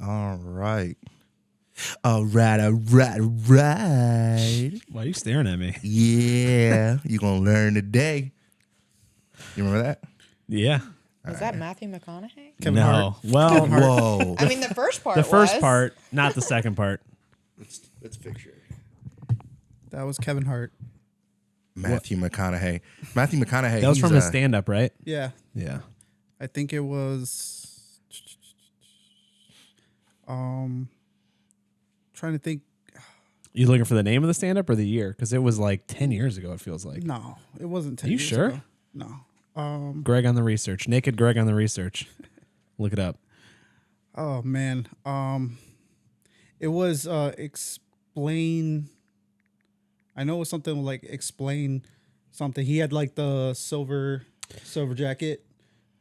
All right. All right. Why are you staring at me? Yeah. You're going to learn today. You remember that? Yeah. Was that Matthew McConaughey? Kevin Hart. Well, Whoa. I mean, the first part the first was. part, not the second part. Let's picture That was Kevin Hart. Matthew McConaughey. Matthew McConaughey. That was he's, from his stand-up, right? Yeah. Yeah. I think it was. Trying to think. You looking for the name of the stand-up or the year? Because it was like 10 years ago, it feels like. No, it wasn't 10 Are you years sure? ago. No. Greg on the research. Naked Greg on the research. Look it up. Oh man. It was explain. I know it was something like explain something. He had like the silver jacket.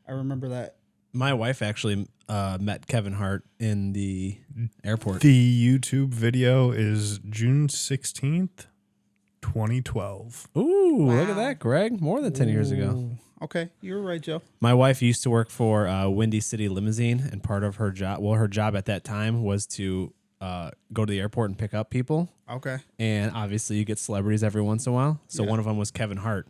I remember that. My wife actually met Kevin Hart in the airport. The YouTube video is June 16th, 2012. Ooh, look at that, Greg. More than 10 years ago. Okay, you were right, Joe. My wife used to work for Windy City Limousine, and part of her job, her job at that time was to go to the airport and pick up people. Okay. And obviously, you get celebrities every once in a while. So one of them was Kevin Hart,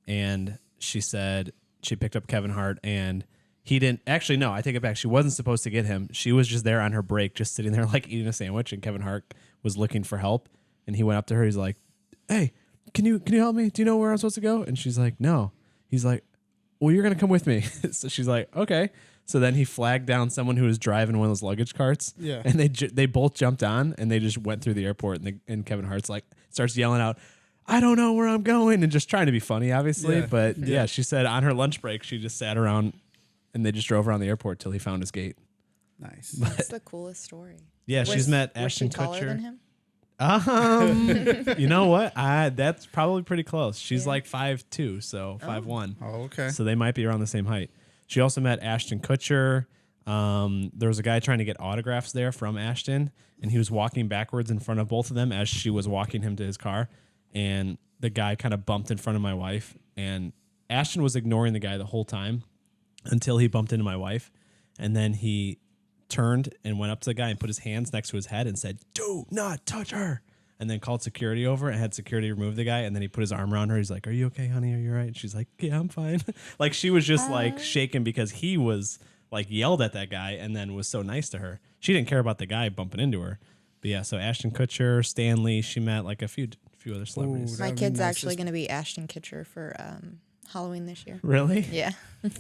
and she said she picked up Kevin Hart, and he didn't actually. No, I take it back. She wasn't supposed to get him. She was just there on her break, just sitting there like eating a sandwich, and Kevin Hart was looking for help, and he went up to her. He's like, "Hey, can you help me? Do you know where I'm supposed to go?" And she's like, "No." He's like, "Well, you're gonna come with me." So she's like, "Okay." So then he flagged down someone who was driving one of those luggage carts. Yeah. And they both jumped on and they just went through the airport. And Kevin Hart's like starts yelling out, "I don't know where I'm going," and just trying to be funny, obviously. Yeah. But yeah, she said on her lunch break she just sat around and they just drove around the airport till he found his gate. Nice. That's the coolest story. Yeah, she's met Ashton Was she taller Kutcher. than him? You know what? That's probably pretty close. She's like 5'2", so 5'1". Oh, okay. So they might be around the same height. She also met Ashton Kutcher. There was a guy trying to get autographs there from Ashton, and he was walking backwards in front of both of them as she was walking him to his car. And the guy kind of bumped in front of my wife, and Ashton was ignoring the guy the whole time until he bumped into my wife. And then he turned and went up to the guy and put his hands next to his head and said, "Do not touch her." And then called security over and had security remove the guy. And then he put his arm around her. He's like, "Are you okay, honey? Are you all right?" And she's like, "Yeah, I'm fine." Like she was just like shaken because he was like yelled at that guy and then was so nice to her. She didn't care about the guy bumping into her. But yeah, so Ashton Kutcher, Stanley, she met like a few other celebrities. My That'd be kid's nice. actually going to be Ashton Kutcher for Halloween this year. Really? Yeah.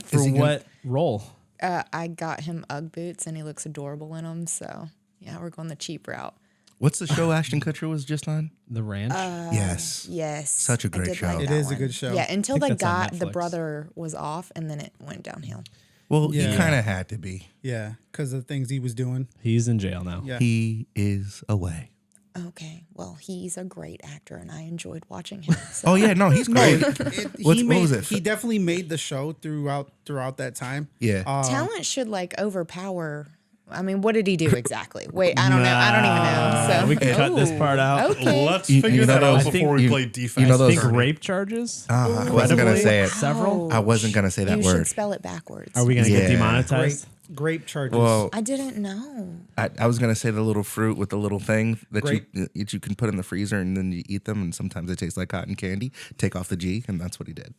For what role? I got him Ugg boots, and he looks adorable in them. So, yeah, we're going the cheap route. What's the show Ashton Kutcher was just on? The Ranch? Yes. Yes. Such a I great did show. like It that is a one. good show. Yeah, until I the think that's on the Netflix. brother was off, and then it went downhill. Well, Yeah. he kind of had to be. Yeah, because of the things he was doing. He's in jail now. Yeah. He is away. Okay, well, he's a great actor, and I enjoyed watching him. So. Oh, yeah. No, he's great. What was it? He definitely made the show throughout that time. Yeah. Talent should like overpower. I mean, what did he do exactly? Wait, I don't know. I don't even know. So We can cut this part out. Okay. Let's You- figure you know that out those- before we you- play defense. you know I those- think rape charges. I wasn't going to say it. Several. I wasn't going to say that you word. should spell it backwards. Are we going to get Yeah. demonetized? Grape charges. Well, I didn't know. I was going to say the little fruit with the little thing that Grape. you can put in the freezer and then you eat them. And sometimes they taste like cotton candy. Take off the G. And that's what he did.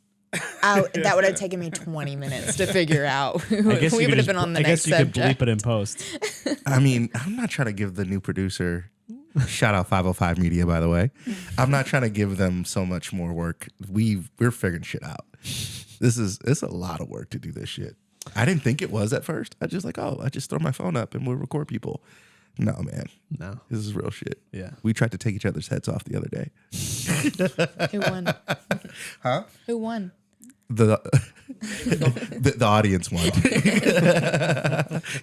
That would have taken me 20 minutes to figure out. I guess we you would could have been on the I next guess you subject. could bleep it in post. I mean, I'm not trying to give the new producer, shout out 505 Media, by the way. I'm not trying to give them so much more work. We're figuring shit out. It's a lot of work to do this shit. I didn't think it was at first. I just like, I just throw my phone up and we'll record people. No, man. No. This is real shit. Yeah. We tried to take each other's heads off the other day. Who won? Huh? Who won? The audience won.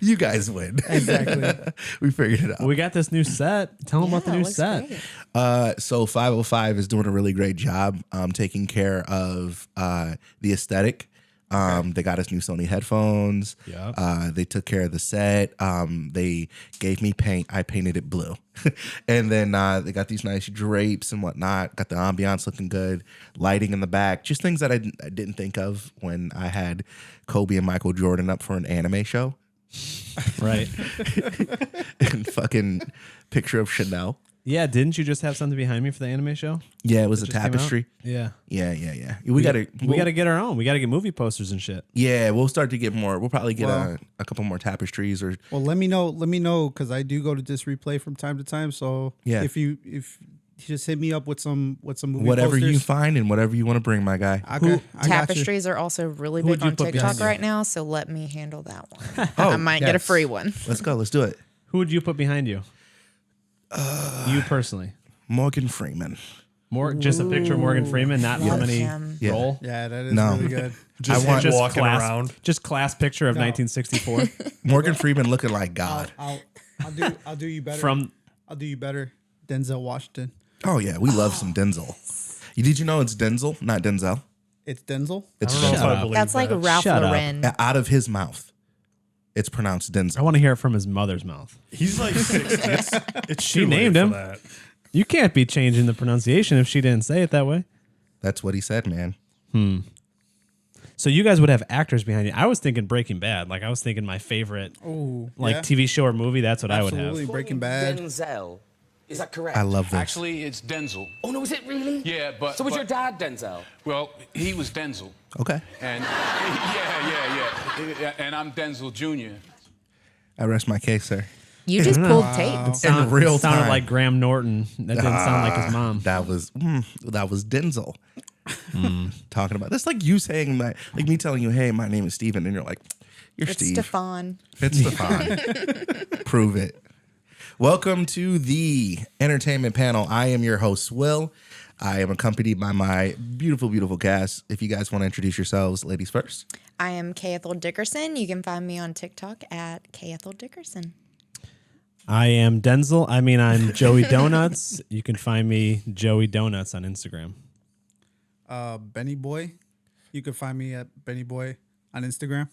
You guys win. Exactly. We figured it out. We got this new set. Tell them about the Yeah, it new looks set. great. So 505 is doing a really great job taking care of the aesthetic. They got us new Sony headphones. Yeah. They took care of the set. They gave me paint. I painted it blue. And then they got these nice drapes and whatnot. Got the ambiance looking good. Lighting in the back. Just things that I didn't think of when I had Kobe and Michael Jordan up for an anime show. Right. and fucking picture of Chanel. Yeah, didn't you just have something behind me for the anime show? Yeah, it was a Just came out? tapestry. Yeah. Yeah. We gotta get our own. We gotta get movie posters and shit. Yeah, we'll start to get more. We'll probably get Well- a couple more tapestries or Well, let me know because I do go to Dis Replay from time to time. So Yeah. if you just hit me up with some movie whatever you posters. find and whatever you want to bring, my guy. I got you. Tapestries are also really Who would big you on put behind TikTok you? right now, so let me handle that one. Oh, I might get a yes. free one. Let's go. Let's do it. Who would you put behind you? You personally. Morgan Freeman. Just a picture of Morgan Freeman, not Love how many him. Yeah. roll. Yeah, that is No. really good. Just, want- walking class, around. Just class picture of 1964 Morgan Freeman looking like God. I'll do you better. from. I'll do you better. Denzel Washington. Oh yeah, we love some Denzel. Did you know it's Denzel, not Denzel? It's Denzel. It's I don't know if Denzel. I believe That's like that. Ralph Shut up. Lauren. Out of his mouth, it's pronounced I Denzel. want to hear it from his mother's mouth. He's like 60. It's She too late named for him. that. You can't be changing the pronunciation if she didn't say it that way. That's what he said, man. So you guys would have actors behind you. I was thinking Breaking Bad. Like I was thinking my favorite Oh, like yeah. TV show or movie. That's what I would Absolutely. have. Breaking Bad. Denzel. Is that correct? I love this. Actually, it's Denzel. Oh, no, is it really? Yeah, but... So was but- your dad Denzel? Well, he was Denzel. Okay, And yeah. And I'm Denzel Jr. I rest my case, sir. You just pulled tape. Sound- real sounded time. like Graham Norton. That didn't sound like his mom. That was Denzel. Talking about that's like you saying my like me telling you, hey, my name is Steven, and you're like, you're It's Steve. Stefan. It's Stefan. Prove it. Welcome to the Entertainment Panel. I am your host, Will. I am accompanied by my beautiful, beautiful cast. If you guys want to introduce yourselves, ladies first. I am Kay Ethel Dickerson. You can find me on TikTok at Kay Ethel Dickerson. I am Denzel. I'm Joey Donuts. You can find me Joey Donuts on Instagram. Benny Boy. You can find me at Benny Boy on Instagram.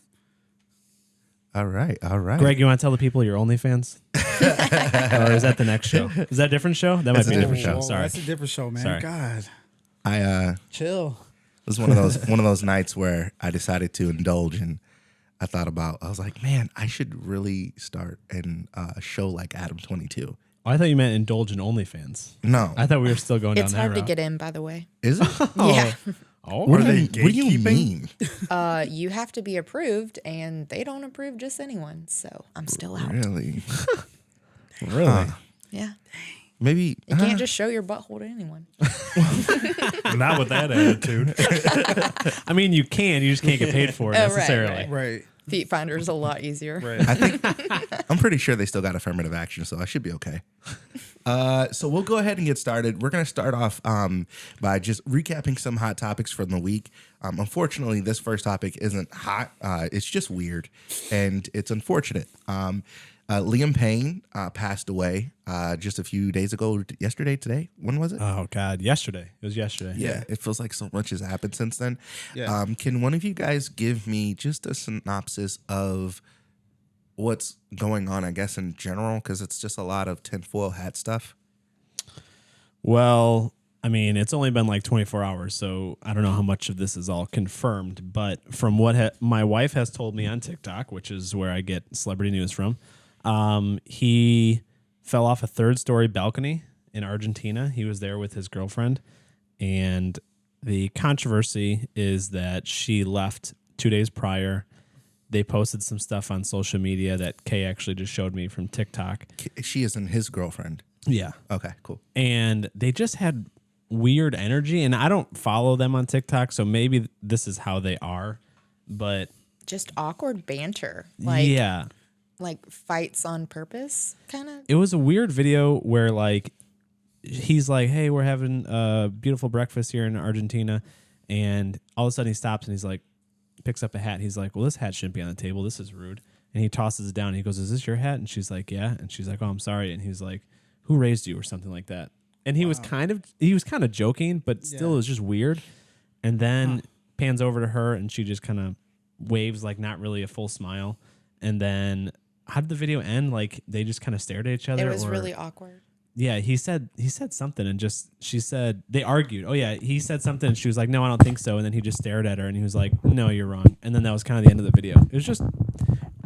All right. Greg, you want to tell the people your OnlyFans? Or is that the next show? Is that a different show? That might That's be a a different different show. show. Sorry. That's a different show, man. Sorry. God. I Chill. it was one of those nights where I decided to indulge, and I was like, man, I should really start a show like Adam 22. Oh, I thought you meant indulge in OnlyFans. No, I thought we were still going It's down that hard to route. get in, by the way. is it? Yeah. Oh, What Are do they you- what do you gatekeeping? mean? You have to be approved, and they don't approve just anyone. So I'm still out. Really? really? Yeah. Maybe You can't just show your butthole to anyone. Not with that attitude. You can. You just can't get paid for it Oh, right, necessarily. right. Right. Feet finder is a lot easier. Right. I'm pretty sure they still got affirmative action, so I should be okay. So we'll go ahead and get started. We're going to start off by just recapping some hot topics from the week. Unfortunately, this first topic isn't hot. It's just weird, and it's unfortunate. Liam Payne passed away just a few days ago. Yesterday, today? When was it? Oh, God. Yesterday. It was yesterday. Yeah, it feels like so much has happened since then. Yeah. Can one of you guys give me just a synopsis of what's going on, I guess, in general? Because it's just a lot of tinfoil hat stuff. Well, it's only been like 24 hours, so I don't know how much of this is all confirmed. But from what my wife has told me on TikTok, which is where I get celebrity news from, he fell off a third-story balcony in Argentina. He was there with his girlfriend, and the controversy is that she left 2 days prior. They posted some stuff on social media that Kay actually just showed me from TikTok. She isn't his girlfriend. Yeah. Okay, cool. And they just had weird energy, and I don't follow them on TikTok, so maybe this is how they are, but Just awkward banter. yeah, Like fights on purpose, kind of. it was a weird video where like he's like, hey, we're having a beautiful breakfast here in Argentina, and all of a sudden he stops and he's like, picks up a hat. He's like, well, this hat shouldn't be on the table, this is rude. And he tosses it down and he goes, is this your hat? And she's like, yeah. And she's like, oh, I'm sorry. And he's like, who raised you, or something like that. And he was kind of joking, but still it was just weird. And then pans over to her and she just kind of waves, like not really a full smile. And then how did the video end? Like they just kind of stared at each other. It was or- really awkward. Yeah, he said something and she said they argued. Oh yeah, he said something and she was like, no, I don't think so. And then he just stared at her and he was like, no, you're wrong. And then that was kind of the end of the video. It was just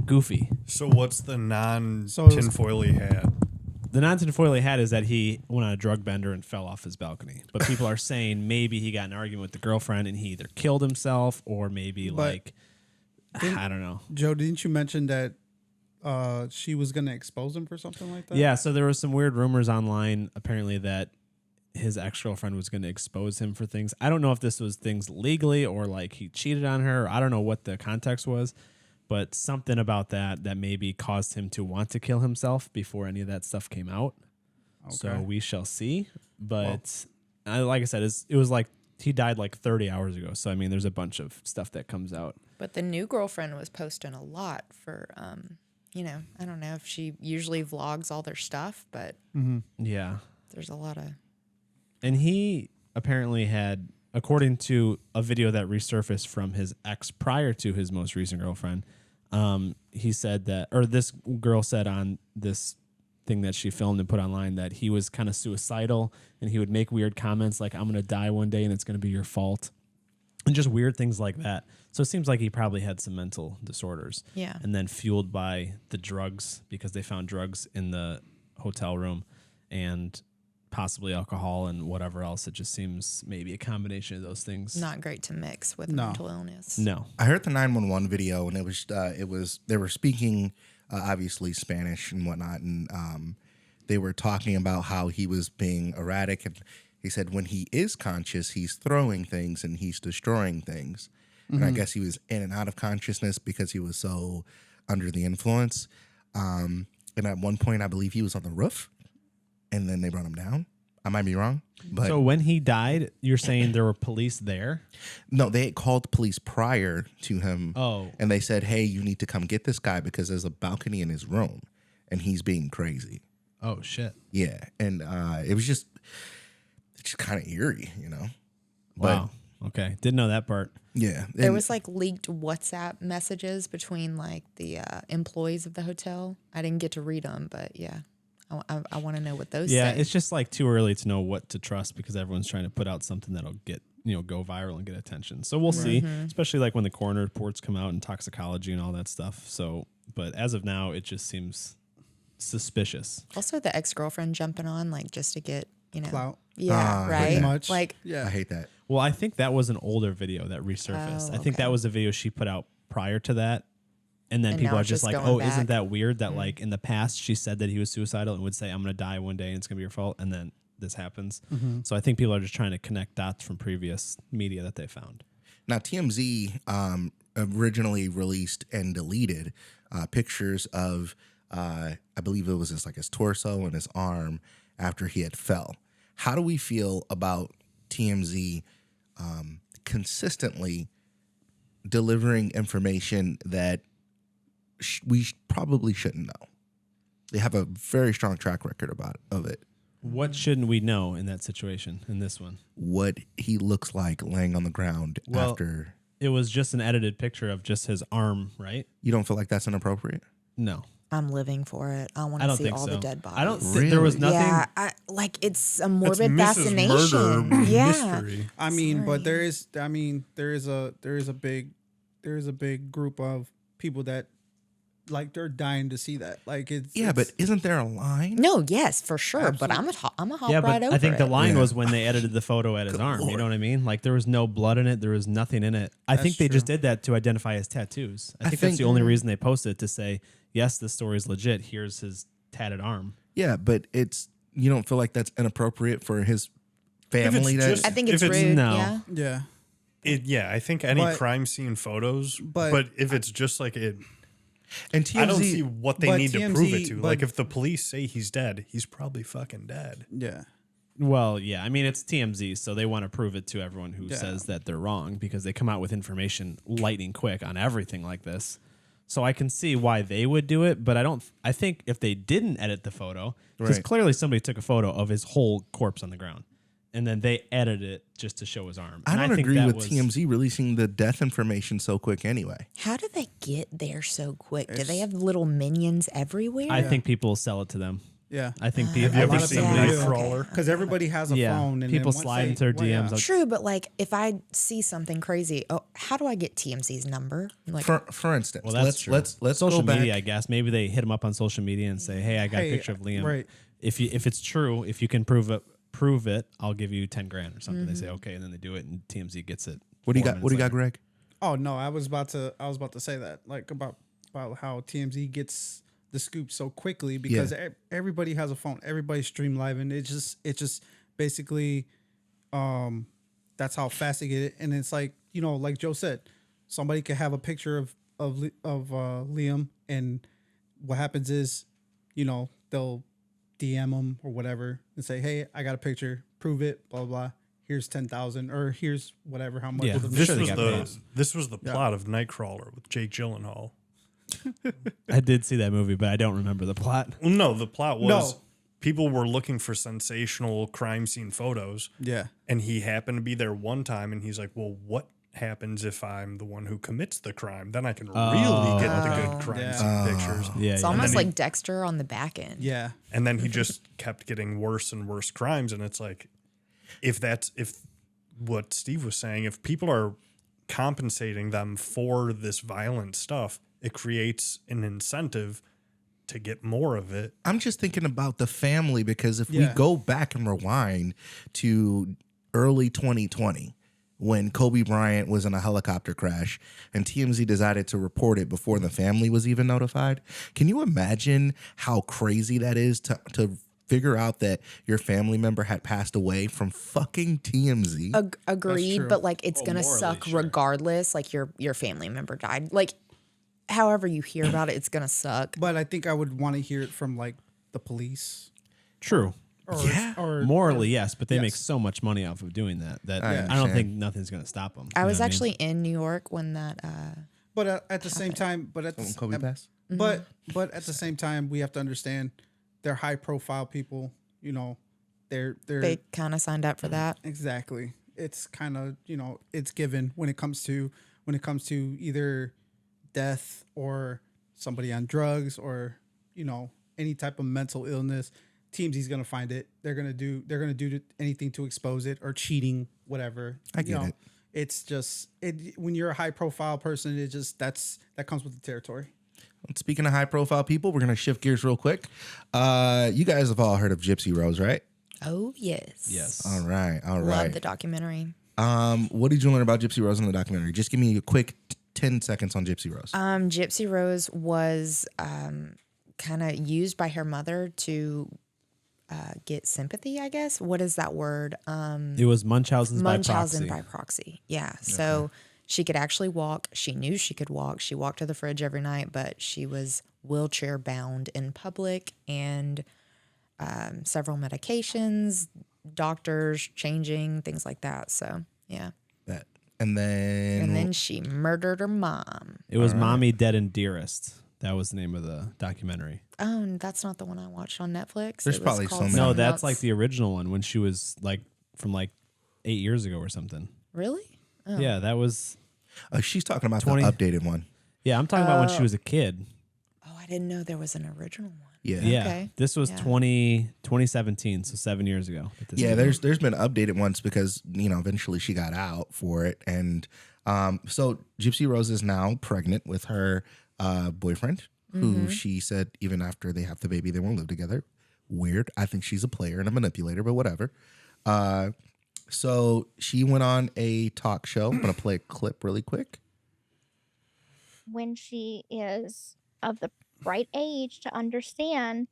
goofy. So what's the So it was- non-tinfoily hat? The non-tinfoily hat is that he went on a drug bender and fell off his balcony. But people are saying maybe he got in an argument with the girlfriend and he either killed himself or maybe I don't know. Joe, didn't you mention that she was going to expose him for something like that? Yeah, so there was some weird rumors online apparently that his ex-girlfriend was going to expose him for things. I don't know if this was things legally or like he cheated on her. I don't know what the context was, but something about that maybe caused him to want to kill himself before any of that stuff came out. So Okay. we shall see. But like I said, it was like he died like 30 hours ago. So, I mean, there's a bunch of stuff that comes out. But the new girlfriend was posting a lot for, I don't know if she usually vlogs all their stuff, but Yeah. there's a lot of. And he apparently had, according to a video that resurfaced from his ex prior to his most recent girlfriend, he said that, or this girl said on this thing that she filmed and put online, that he was kind of suicidal and he would make weird comments like, I'm going to die one day and it's going to be your fault. And just weird things like that. So it seems like he probably had some mental disorders. Yeah. And then fueled by the drugs, because they found drugs in the hotel room and possibly alcohol and whatever else. It just seems maybe a combination of those things. Not great to mix with No. mental illness. No. I heard the 911 video, and it was they were speaking obviously Spanish and whatnot, and they were talking about how he was being erratic, and he said when he is conscious, he's throwing things and he's destroying things, and I guess he was in and out of consciousness because he was so under the influence. And at one point, I believe he was on the roof, and then they brought him down. I might be wrong, but So when he died, you're saying there were police there? no, they had called police prior to him. Oh. And they said, hey, you need to come get this guy because there's a balcony in his room and he's being crazy. Oh, shit. Yeah. And it was just kind of eerie, you know? Wow. Okay. Didn't know that part. Yeah. There And was like leaked WhatsApp messages between like the employees of the hotel. I didn't get to read them, but yeah, I want to know what those Yeah, say. it's just like too early to know what to trust because everyone's trying to put out something that'll get, go viral and get attention. So we'll see, especially like when the coroner reports come out and toxicology and all that stuff. So, but as of now, it just seems suspicious. Also, the ex-girlfriend jumping on like just to get, Clout. Yeah, right. Pretty much. Like, I Yeah. hate that. Well, I think that was an older video that resurfaced. Oh, I think okay. that was a video she put out prior to that. And then And people now are it's just just like, going oh, isn't back. that weird that like in the past she said that he was suicidal and would say, I'm going to die one day and it's going to be your fault. And then this happens. So I think people are just trying to connect dots from previous media that they found. Now, TMZ originally released and deleted pictures of, I believe it was his torso and his arm after he had fell. How do we feel about TMZ consistently delivering information that we probably shouldn't know? They have a very strong track record of it. What shouldn't we know in that situation, in this one? What he looks like laying on the ground Well- after. It was just an edited picture of just his arm, right? You don't feel like that's inappropriate? No, I'm living for it. I want I to don't see think all so. the dead bodies. I don't think there was nothing. Yeah, it's a morbid Mrs. fascination. Murder Yeah. mystery. I mean, Sorry. but there is a big group of people that like they're dying to see that. Like Yeah, but isn't there a line? No, yes, for sure. But I'm a hop Yeah, right but over I think the it. line Yeah. was when they edited the photo at his arm. You know what I mean? Like there was no blood in it. There was nothing in it. I think they just did that to identify his tattoos. I think that's the only reason they posted it, to say, yes, this story is legit. Here's his tatted arm. Yeah, but you don't feel like that's inappropriate for his family to. just- I think If it's it's- rude. no. Yeah. yeah. I think any But- crime scene photos, but- but if it's just like it, and TMZ, I don't see what they but need to prove it TMZ to. but- Like if the police say he's dead, he's probably fucking dead. Yeah. Well, yeah. I mean, it's TMZ, so they want to prove it to everyone who Yeah. says that they're wrong because they come out with information lightning quick on everything like this. So I can see why they would do it, but I think if they didn't edit the photo, because Right. clearly somebody took a photo of his whole corpse on the ground, and then they edited it just to show his arm. I And don't think agree that with was- TMZ releasing the death information so quick anyway. How do they get there so quick? Do they have little minions everywhere? I think people sell it to them. Yeah. I think Have you people, ever lot of seen people do. Nightcrawler? Because everybody has a phone. And people then once slide they- into their well, yeah. DMs. Like, True, but like if I see something crazy, how do I get TMZ's number? Like, For instance, well, that's true. let's social go back. media. I guess maybe they hit him up on social media and say, "Hey, I got a Hey, picture of Liam. right. If it's true, if you can prove it, I'll give you 10 grand or something." They say, "Okay," and then they do it, and TMZ gets it. What do you 4 got? What do you minutes got, Greg? Oh no, I was about to say that, like about how TMZ gets the scoop so quickly because everybody has a phone, everybody's stream live, and it just basically, that's how fast they get it, and it's like like Joe said, somebody could have a picture of Liam, and what happens is, they'll DM him or whatever and say, hey, I got a picture, prove it, blah blah blah. Here's 10,000 or here's whatever how much. Yeah. the This sure they was got the paid. this was the plot of Nightcrawler with Jake Gyllenhaal. I did see that movie, but I don't remember the plot. Well, no, the plot was No. people were looking for sensational crime scene photos, Yeah. and he happened to be there one time, and he's like, "Well, what happens if I'm the one who commits the crime? Then I can really get the good crime scene pictures." Yeah, it's yeah. almost then he- like Dexter on the back end. Yeah. And then he just kept getting worse and worse crimes, and it's like, if what Steve was saying, if people are compensating them for this violent stuff, it creates an incentive to get more of it. I'm just thinking about the family because if we Yeah. go back and rewind to early 2020 when Kobe Bryant was in a helicopter crash and TMZ decided to report it before the family was even notified, can you imagine how crazy that is to figure out that your family member had passed away from fucking TMZ? Agreed, true. but like it's gonna morally, suck sure. regardless. Like your family member died. Like however you hear about it, it's gonna suck. But I think I would want to hear it from like the police. True. Or, Yeah. or Morally, yes, but they make Yes. so much money off of doing that that I I don't understand. think nothing's going to stop them. I was actually in New York when that. But at the same time, but at the When Kobe passed? but at the same time, we have to understand they're high profile people. They're They kind of signed up for that. exactly. It's kind of it's given when it comes to either death or somebody on drugs or any type of mental illness. TMZ's gonna find it. They're gonna do anything to expose it or cheating, whatever. I get it. It's just when you're a high profile person, that comes with the territory. Speaking of high profile people, we're going to shift gears real quick. You guys have all heard of Gypsy Rose, right? Oh yes. Yes. All right. Love the documentary. What did you learn about Gypsy Rose in the documentary? Just give me a quick 10 seconds on Gypsy Rose. Gypsy Rose was kind of used by her mother to get sympathy, I guess. What is that word? It was Munchausen's by proxy. Munchausen by proxy. Yeah. So she could actually walk. She knew she could walk. She walked to the fridge every night, but she was wheelchair bound in public and several medications, doctors changing, things like that. So, yeah. That. And then she murdered her mom. It was Mommy Dead and Dearest. That was the name of the documentary. Oh, and that's not the one I watched on Netflix. There's It was probably called so many. No, something that's else. like the original one when she was like from like 8 years ago or something. Really? Oh. Yeah, that was. she's talking about 20 the updated one. Yeah, I'm talking about when she was a kid. Oh, I didn't know there was an original one. Yeah. Yeah, Okay. this was Yeah. 2017, so 7 years ago. at this Yeah, point. there's been updated ones because eventually she got out for it, and so Gypsy Rose is now pregnant with her boyfriend, who she said even after they have the baby they won't live together. Weird. I think she's a player and a manipulator, but whatever. So she went on a talk show. I'm gonna play a clip really quick. When she is of the right age to understand,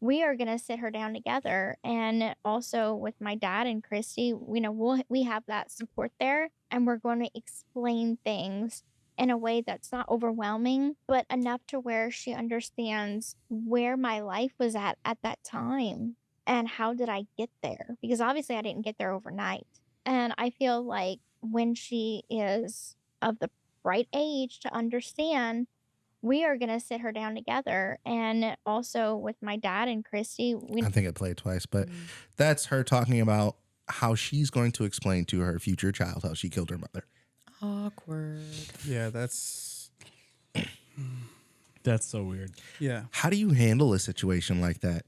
we are going to sit her down together. And also with my dad and Christy, we have that support there, and we're going to explain things in a way that's not overwhelming, but enough to where she understands where my life was at that time and how did I get there? Because obviously I didn't get there overnight. And I feel like when she is of the right age to understand, we are going to sit her down together. And also with my dad and Christy, I think it played twice, but that's her talking about how she's going to explain to her future child how she killed her mother. Awkward. Yeah, that's That's so weird. yeah. How do you handle a situation like that?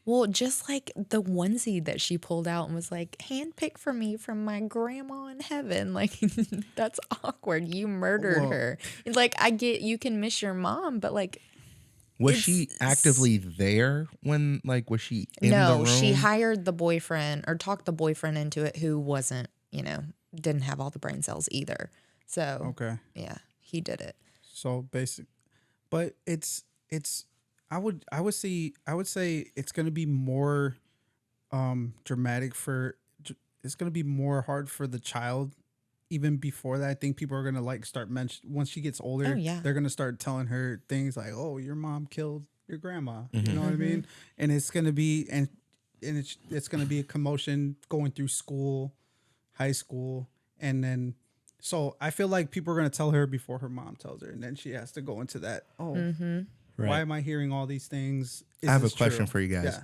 Well, just like the onesie that she pulled out and was like, handpicked for me from my grandma in heaven. Like, that's awkward. You murdered her. Like, I get you can miss your mom, but like, Was she actively there when, like, was she in the no, room? she hired the boyfriend or talked the boyfriend into it who wasn't, didn't have all the brain cells either. So, Okay. yeah, he did it. So basic, but it's I would say it's gonna be more dramatic it's gonna be more hard for the child. Even before that, I think people are gonna like start once she gets older. Oh, yeah. They're gonna start telling her things like, "Oh, your mom killed your grandma." Mm-hmm. You know what I mean? And it's gonna be it's gonna be a commotion going through school, high school, and then. So I feel like people are going to tell her before her mom tells her, and then she has to go into that. Oh, why am I hearing all these things? I have a question for you guys. Yeah.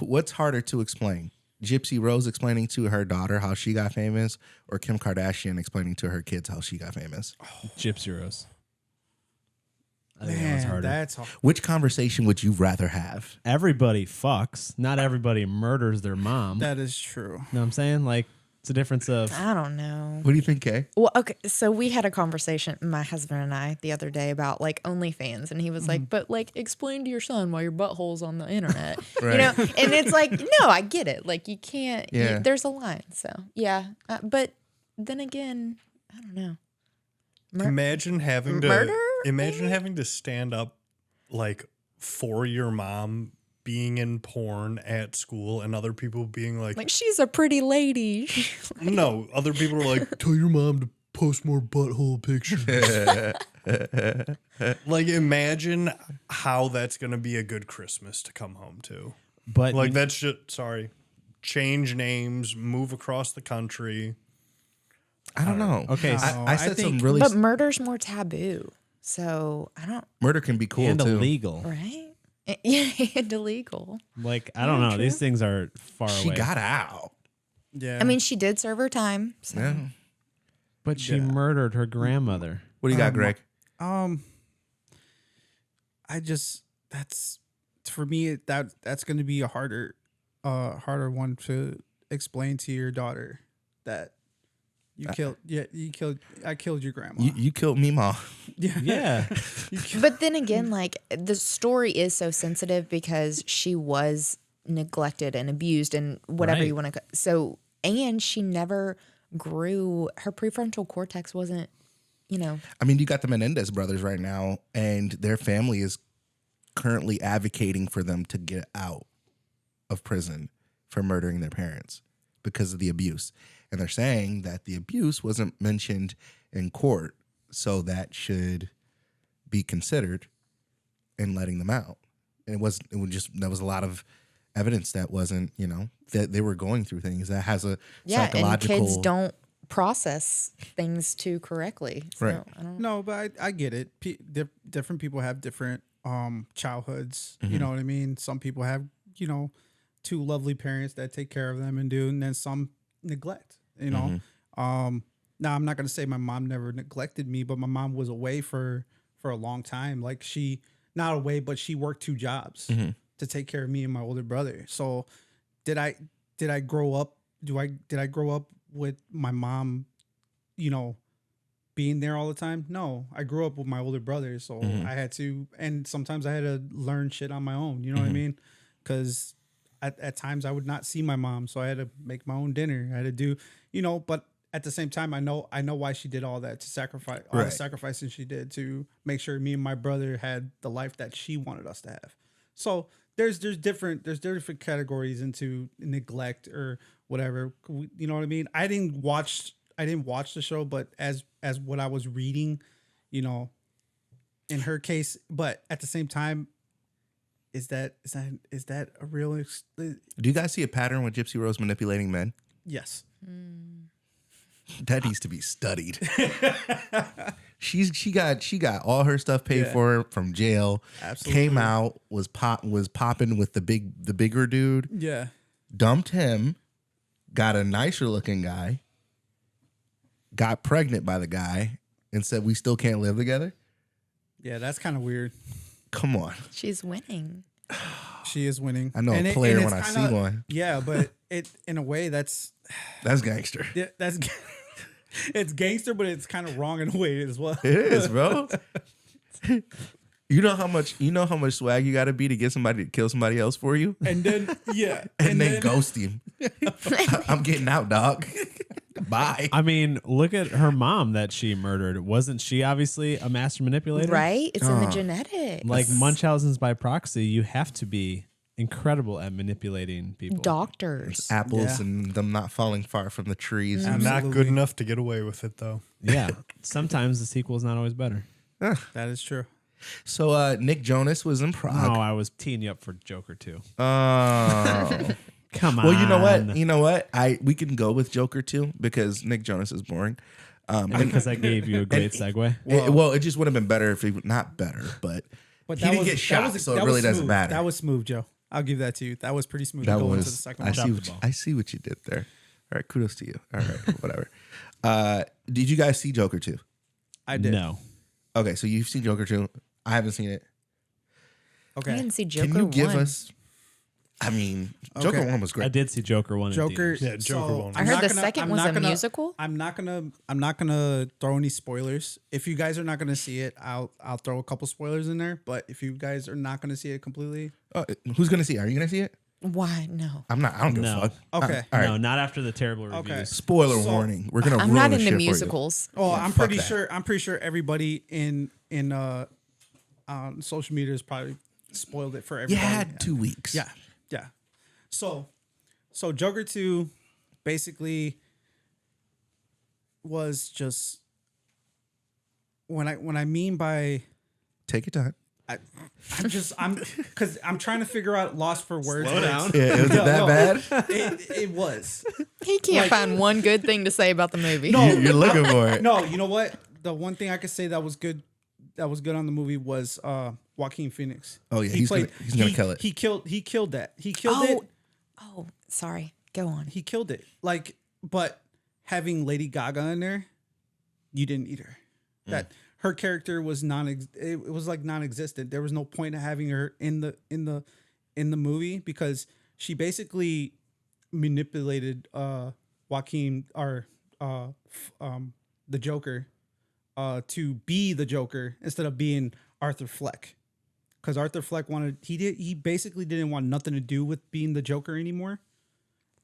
What's harder to explain? Gypsy Rose explaining to her daughter how she got famous, or Kim Kardashian explaining to her kids how she got famous? Gypsy Rose. I think that was harder. That's hard. Which conversation would you rather have? Everybody fucks. Not everybody murders their mom. That is true. You know what I'm saying? Like, it's a difference of. I don't know. What do you think, Kay? Well, okay, so we had a conversation, my husband and I, the other day about like OnlyFans, and he was like, "But like, explain to your son why your butthole's on the internet." Right. And it's like, no, I get it. Like, you can't. Yeah. There's a line. So yeah, but then again, I don't know. Imagine having to Murder, having to stand up like for your mom being in porn at school and other people being like she's a pretty lady. no, other people are like, tell your mom to post more butthole pictures. Like, imagine how that's gonna be a good Christmas to come home to. But Like, that shit, sorry. Change names, move across the country. I don't know. Okay, so I said some really. But murder's more taboo. So I don't. Murder can be cool and too. illegal. Right? Yeah, and illegal. Like, I don't know. These things are far She away. got out. Yeah. I mean, she did serve her time. So. Yeah. But she murdered her grandmother. What do you got, Greg? I just that's for me that's going to be a harder one to explain to your daughter that I killed your grandma. You killed me, Ma. Yeah. But then again, like the story is so sensitive because she was neglected and abused and whatever Right. you want to. So, and she never grew. Her prefrontal cortex wasn't, I mean, you got the Menendez brothers right now, and their family is currently advocating for them to get out of prison for murdering their parents because of the abuse. And they're saying that the abuse wasn't mentioned in court, so that should be considered in letting them out. And there was a lot of evidence that wasn't, that they were going through things that has a psychological. and kids don't process things too correctly. So, Right. I don't. No, but I get it. Different people have different childhoods. You know what I mean? Some people have, two lovely parents that take care of them and then some neglect, Now, I'm not going to say my mom never neglected me, but my mom was away for a long time. Like not away, but she worked 2 jobs to take care of me and my older brother. So did I grow up? Did I grow up with my mom, being there all the time? No, I grew up with my older brother, so I had to, and sometimes I had to learn shit on my own. You know what I mean? Because at times I would not see my mom, so I had to make my own dinner. I had to do, but at the same time, I know why she did all that, to sacrifice all the sacrificing she did to make sure me and my brother had the life that she wanted us to have. So there's different categories into neglect or whatever. You know what I mean? I didn't watch the show, but as what I was reading, in her case, but at the same time, is that a real? Do you guys see a pattern with Gypsy Rose manipulating men? Yes. That needs to be studied. She got all her stuff paid for from jail. Absolutely. Came out, was popping with the bigger dude. Yeah. Dumped him, got a nicer looking guy, got pregnant by the guy, and said we still can't live together. Yeah, that's kind of weird. Come on. She's winning. She is winning. I know And a it- player and when it's I kinda- see one. Yeah, but it in a way that's Gangster. that's it's gangster, but it's kind of wrong in a way as well. It is, bro. You know how much swag you got to be to get somebody to kill somebody else for you, And then yeah, and then ghost him. I'm getting out, dog. Bye. I mean, look at her mom that she murdered. Wasn't she obviously a master manipulator? Right? It's in the genetics. Like Munchausen's by proxy, you have to be incredible at manipulating people. doctors. Apples Yeah. and them not falling far from the trees. Not Absolutely. good enough to get away with it though. Yeah. Sometimes the sequel is not always better. that is true. So Nick Jonas was in Prague. Oh, I was teeing you up for Joker too. Oh. Come on. Well, you know what? We can go with Joker too because Nick Jonas is boring. Because I gave you a great segue. It just would have been better if he not better, but But he didn't get shot, so it really doesn't smooth. matter. That was smooth, Joe. I'll give that to you. That was pretty smooth. That to go into the was. second I one. see. Drop What the you, ball. I see what you did there. All right, kudos to you. All right, whatever. Did you guys see Joker 2? I did. No. Okay, so you've seen Joker 2. I haven't seen it. I Okay. didn't see Joker Can you give 1. us? I mean, Joker Okay. 1 was I great. did see Joker 1 in Joker. theaters. Yeah, Joker so won. I I'm heard not the gonna- second I'm was not a gonna- musical. I'm not gonna throw any spoilers. If you guys are not gonna see it, I'll throw a couple spoilers in there. But if you guys are not gonna see it completely, Who's gonna see it? Are you gonna see it? Why? No. I'm not. I don't give No. a fuck. Okay. All right. No, not after the terrible reviews. Okay. Spoiler So- warning. We're gonna. I'm ruin not the into shit for you. musicals. oh, Yeah, I'm fuck pretty that. sure. I'm pretty sure everybody in on social media has probably spoiled it for You everybody. had 2 weeks. Yeah, yeah. So Joker 2 basically was just when I mean by Take your time. I'm because I'm trying to figure out lost for words. Slow down. Yeah, was it No, that no. bad? It was. He can't find one good thing to say about the movie. No, You're looking for it. No, you know what? The one thing I could say that was good on the movie was Joaquin Phoenix. Oh, yeah, he's gonna kill it. He killed that. He killed it. Oh, sorry. Go on. He killed it. Like, but having Lady Gaga in there, you didn't need her. That her character was it was like non-existent. There was no point of having her in the movie because she basically manipulated Joaquin or the Joker to be the Joker instead of being Arthur Fleck. Because Arthur Fleck he basically didn't want nothing to do with being the Joker anymore.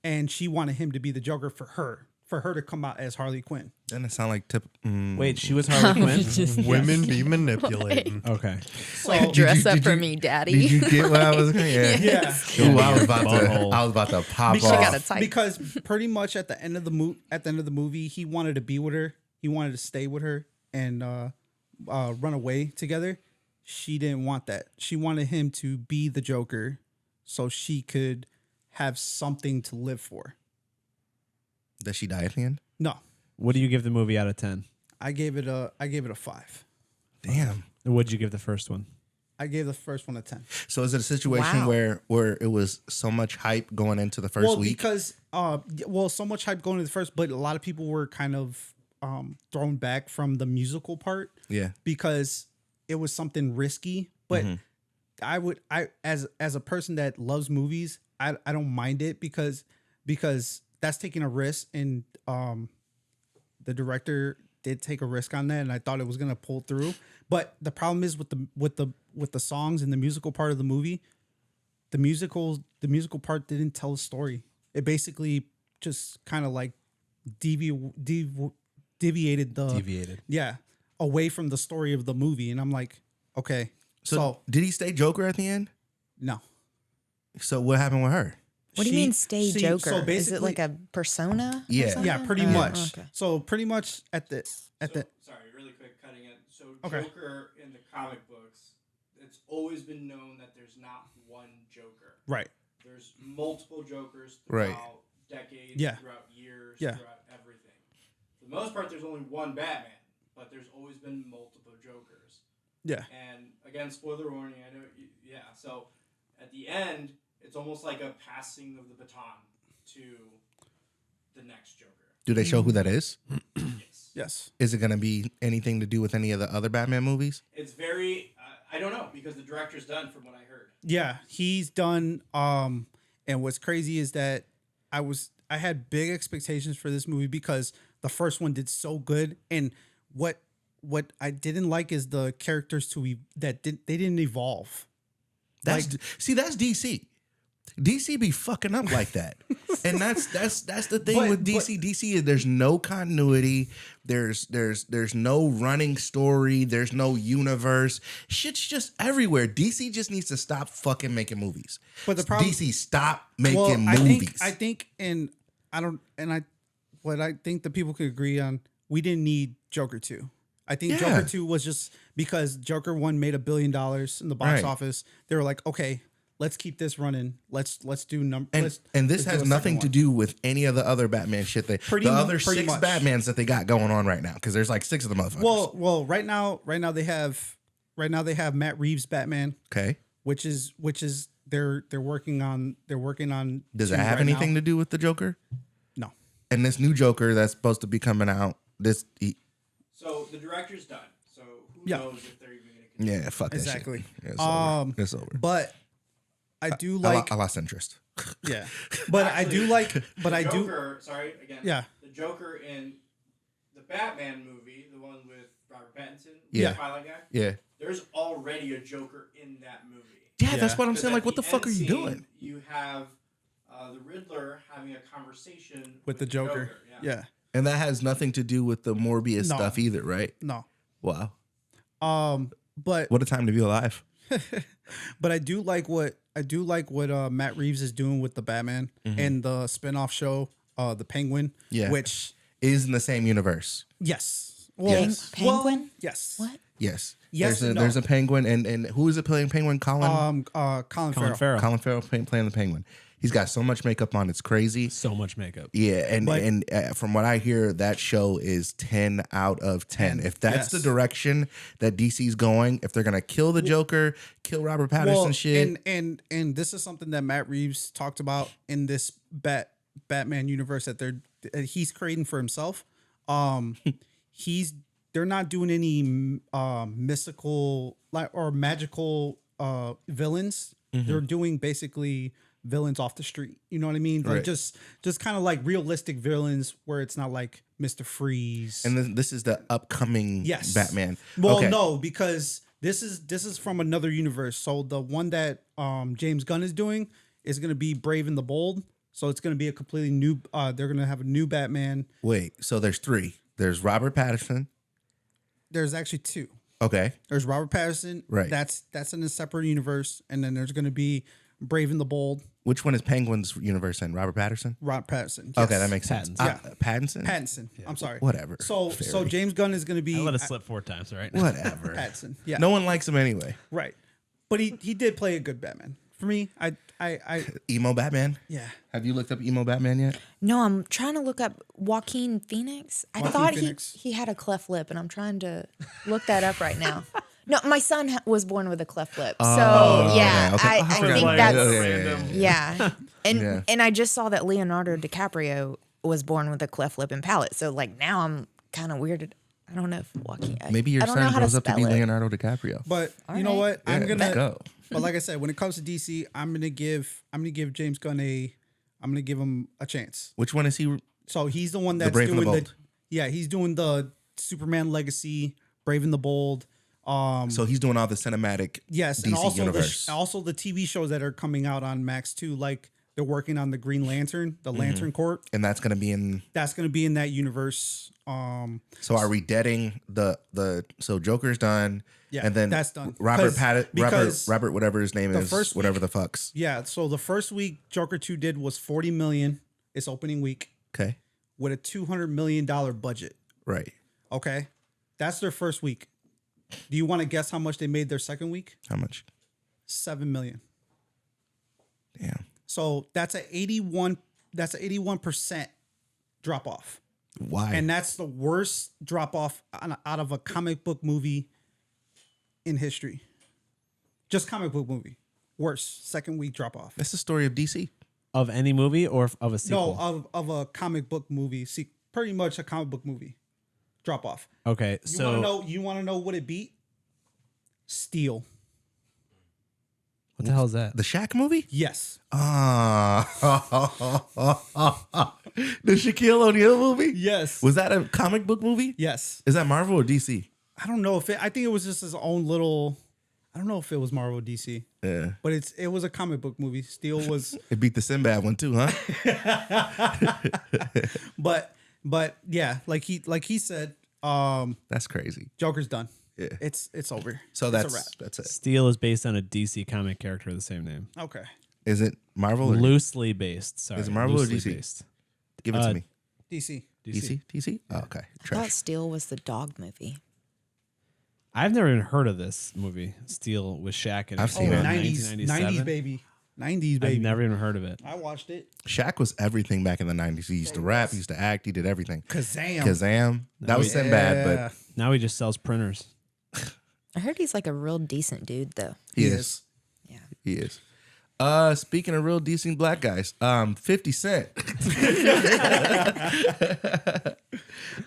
And she wanted him to be the Joker for her to come out as Harley Quinn. Doesn't it sound like Wait, she was Harley Quinn? Women be manipulating. Okay. Like, dress up did for you- me, daddy. Did you get what I was? Yeah. Yeah. Ooh, I was about Butthole. to pop She got off. a type. Because pretty much at the end of the movie, he wanted to be with her. He wanted to stay with her and run away together. She didn't want that. She wanted him to be the Joker so she could have something to live for. Does she die at the end? No. What do you give the movie out of 10? I gave it a 5. Damn. What'd you give the first one? I gave the first one a 10. So is it a situation Wow. where it was so much hype going into the first Well, week? because so much hype going to the first, but a lot of people were kind of thrown back from the musical part. Yeah. Because it was something risky. But Mm-hmm. I as a person that loves movies, I don't mind it because that's taking a risk, and the director did take a risk on that, and I thought it was gonna pull through. But the problem is with the songs and the musical part of the movie, the musical part didn't tell a story. It basically just kind of like deviated away from the story of the movie, and I'm like, okay, so did he stay Joker at the end? no. So what happened with her? What do you mean stay so Joker? Is it basically- like a persona? or Yeah. Yeah, something? pretty Oh, much. okay. So pretty much at the Sorry, really quick, cutting it. So Okay. Joker in the comic books, it's always been known that there's not one Joker. right. There's multiple Jokers Right. throughout decades, Yeah. throughout years, Yeah. throughout everything. For the most part, there's only one Batman, but there's always been multiple Jokers. Yeah. And again, spoiler warning, I know, yeah. So at the end, it's almost like a passing of the baton to the next Joker. Do they show who that is? Yes. Yes. Is it going to be anything to do with any of the other Batman movies? It's very, I don't know, because the director's done from what I heard. Yeah, he's done. And what's crazy is that I had big expectations for this movie because the first one did so good, and what I didn't like is the characters they didn't evolve. That's DC. DC be fucking up like that. And that's the thing with DC. DC is there's no continuity. There's no running story. There's no universe. Shit's just everywhere. DC just needs to stop fucking making movies. But the problem, DC stop making I movies. think what I think the people could agree on, we didn't need Joker 2. I think Joker 2 was just because Joker 1 made $1 billion in the box office. They were like, okay, let's keep this running. Let's do numbers. And this has nothing to do with any of the other Batman shit. The other 6 much. Batmans that they got going on right now, because there's like 6 of the motherfuckers. Well, right now they have Matt Reeves Batman. Okay. Which is they're working on. Does it have right anything now. to do with the Joker? No. And this new Joker that's supposed to be coming out, So the director's done. So who Yeah. knows if they're even going to continue? yeah, fuck Exactly. that shit. Yeah, it's over. But I do like I lost interest. yeah. But I do like. But I do. Joker, sorry, again. Yeah. The Joker in the Batman movie, the one with Robert Pattinson, Yeah. the Twilight guy. Yeah. There's already a Joker in that movie. Yeah, that's what I'm Because saying. at Like, what the fuck end are you scene, doing? You have the Riddler having a conversation With the Joker. Yeah. And that has nothing to do with the Morbius No. stuff either, right? No. Wow. But What a time to be alive. I do like what Matt Reeves is doing with the Batman and the spinoff show, the Penguin. Yeah. Which Is in the same universe. yes. Well, Yes. Penguin? yes. What? Yes. Yes and no. There's a penguin, and who is it playing penguin? Colin Colin Farrell. Farrell. Colin Farrell playing the penguin. He's got so much makeup on, it's crazy. So much makeup. Yeah, and But- from what I hear, that show is 10 out of 10. If that's Yes. the direction that DC's going, if they're gonna kill the Joker, kill Robert Pattinson shit. And this is something that Matt Reeves talked about in this Batman universe that he's creating for himself. They're not doing any mystical or magical villains. They're doing basically villains off the street. You know what I mean? Like Right. just kind of like realistic villains where it's not like Mr. Freeze. And this is the upcoming Yes. Batman. Well, Okay. no, because this is from another universe. So the one that James Gunn is doing is going to be Brave and the Bold. So it's going to be a completely new. They're going to have a new Batman. Wait, so there's 3. There's Robert Pattinson. There's actually 2. Okay. There's Robert Pattinson. Right. That's in a separate universe, and then there's going to be Brave and the Bold. Which one is Penguin's universe in? Robert Pattinson? Robert Pattinson. Yes. Okay, that makes sense. Pattinson. Pattinson? Pattinson. I'm sorry. Whatever. So Fairy. James Gunn is going to be I let it slip 4 times, right? Whatever. Pattinson. Yeah. No one likes him anyway. Right. But he did play a good Batman. For me, I Emo Batman? yeah. Have you looked up Emo Batman yet? No, I'm trying to look up Joaquin Phoenix. I Joaquin thought Phoenix. he had a cleft lip, and I'm trying to look that up right now. No, my son was born with a cleft lip, so yeah, okay. I forgot think about that's that. yeah. And Yeah. and I just saw that Leonardo DiCaprio was born with a cleft lip and palate. So like now I'm kind of weirded. I don't know if Joaquin. Maybe your I don't know son how grows up to be spell it. Leonardo DiCaprio. But All you know right. what? I'm Yeah, gonna let's go. But like I said, when it comes to DC, I'm gonna give James Gunn I'm gonna give him a chance. Which one is he? So he's the one that's Brave and the doing Bold. he's doing the Superman Legacy, Brave and the Bold. So he's doing all the cinematic Yes, DC and also universe. also the TV shows that are coming out on Max too. Like they're working on the Green Lantern, the Lantern Corps. and that's going to be in. That's gonna be in that universe. So are we deading the? So Joker's done. Yeah, and then that's done. Robert Because Robert, whatever his name the is, first whatever week- the fucks. Yeah. So the first week Joker 2 did was 40 million. Its opening week Okay, with a $200 million budget. right. Okay. That's their first week. Do you want to guess how much they made their second week? How much? 7 million. Damn. So that's a 81% drop off. Why? And that's the worst drop off out of a comic book movie in history. Just comic book movie. Worst second week drop off. That's the story of DC. Of any movie or of a sequel? No, of a comic book movie. See, pretty much a comic book movie. Drop off. Okay, You so want to know what it beat? Steel. What the hell is that? The Shaq movie? Yes. Ah. The Shaquille O'Neal movie? Yes. Was that a comic book movie? Yes. Is that Marvel or DC? I don't know if it. I think it was just his own little. I don't know if it was Marvel or DC, Yeah. but it was a comic book movie. Steel was, It beat the Sinbad one too, huh? but yeah, like he said, That's crazy. Joker's done. Yeah. It's over. So It's a wrap. that's it. Steel is based on a DC comic character of the same name. Okay. Is it Marvel or Loosely based. Sorry. Is it Marvel or loosely DC? Based. Give it to me. DC. DC? DC? Oh, okay. I thought Trash. Steel was the dog movie. I've never even heard of this movie, Steel with Shaq. I've seen it. 90s baby. 90s baby. I've never even heard of it. I watched it. Shaq was everything back in the 90s. He used to rap, he used to act, he did everything. Kazam. Kazam. That was Sinbad, Yeah. but Now he just sells printers. I heard he's like a real decent dude, though. he is. Yeah. He is. Speaking of real decent black guys, 50 Cent.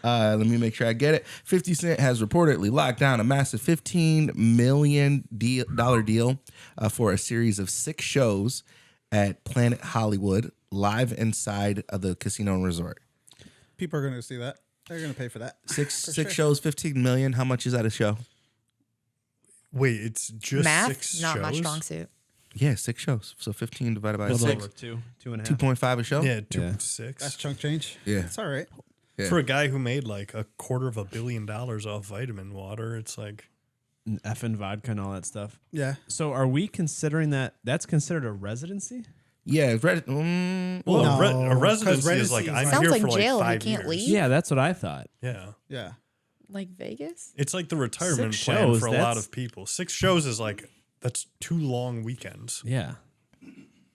Let me make sure I get it. 50 Cent has reportedly locked down a massive $15 million deal for a series of 6 shows at Planet Hollywood, live inside of the casino and resort. People are going to see that. They're going to pay for that. Six shows, 15 million. How much is that a show? Wait, it's just Math, 6 not shows? my strong suit. Yeah, 6 shows. So 15 divided by A little 6. over 2.5. 2.5 a show? Yeah, Yeah. 6. That's chunk change. Yeah. It's all right. Yeah. For a guy who made like $250 million off vitamin water, it's like Effing vodka and all that stuff. Yeah. So are we considering that's considered a residency? Yeah. well, No, a residency 'cause is like residency I'm is Sounds here like for like jail. You 5 can't years. leave. Yeah, that's what I thought. Yeah, Yeah. Like Vegas? it's like the retirement 6 plan shows, for a lot that's- of people. 6 shows is like that's 2 long weekends. Yeah.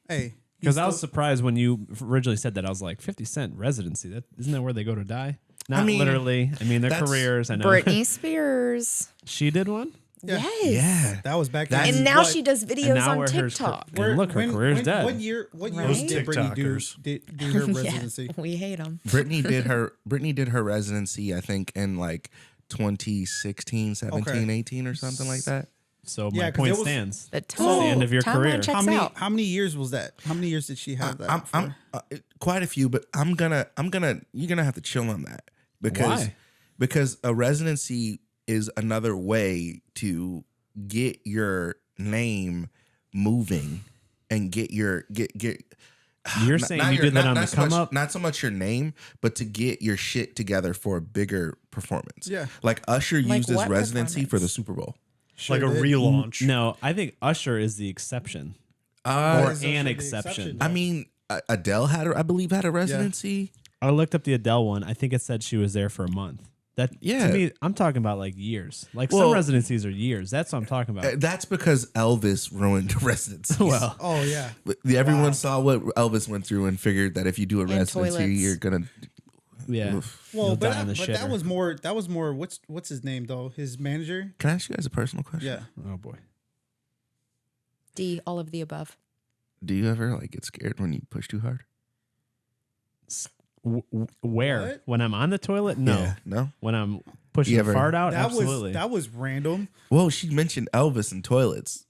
Hey. Because I was surprised when you originally said that. I was like, 50 Cent residency. Isn't that where they go to die? Not mean, literally. I mean, their that's- careers. I know. Britney Spears. She did one. Yeah. Yes. Yeah. That was back That's- then. And now What- she does And videos now on where her TikTok. and look, her career's dead. What year Right? did Britney do TikTokers. her residency? Yeah, we hate them. Brittany did her residency, I think, in like 2016, 17, Okay. 18 or something like that. So Yeah, my 'cause point it was- stands. The It's the end of your timeline career. checks out. How many years was that? How many years did she have that? I'm quite a few, but you're gonna have to chill on that Why? because a residency is another way to get your name moving and get your get. You're not- saying not you your- did that not- on the not so come much- up? Not so much your name, but to get your shit together for a bigger performance. Yeah. Like Usher Like used his what residency for the performance? Super Bowl. Like a relaunch. No, I think Usher is the exception. Or Is Usher an the exception. I mean, Adele I believe had a residency. I looked up the Adele one. I think it said she was there for a month. That Yeah. to me, I'm talking about like years. Like Well- some residencies are years. That's what I'm talking about. That's because Elvis ruined residencies. Well, Oh yeah. But everyone saw what Elvis went through and figured that if you do a residency, toilets. you're gonna. yeah. Oof. You'll Well, die in the but shitter. that was more. What's his name though? His manager. Can I ask you guys a personal question? Yeah. Oh boy. D, all of the above. Do you ever like get scared when you push too hard? Where? What? When I'm on the toilet? No. Yeah. No. When I'm pushing You a ever- fart out? That Absolutely. was random. Well, she mentioned Elvis and toilets.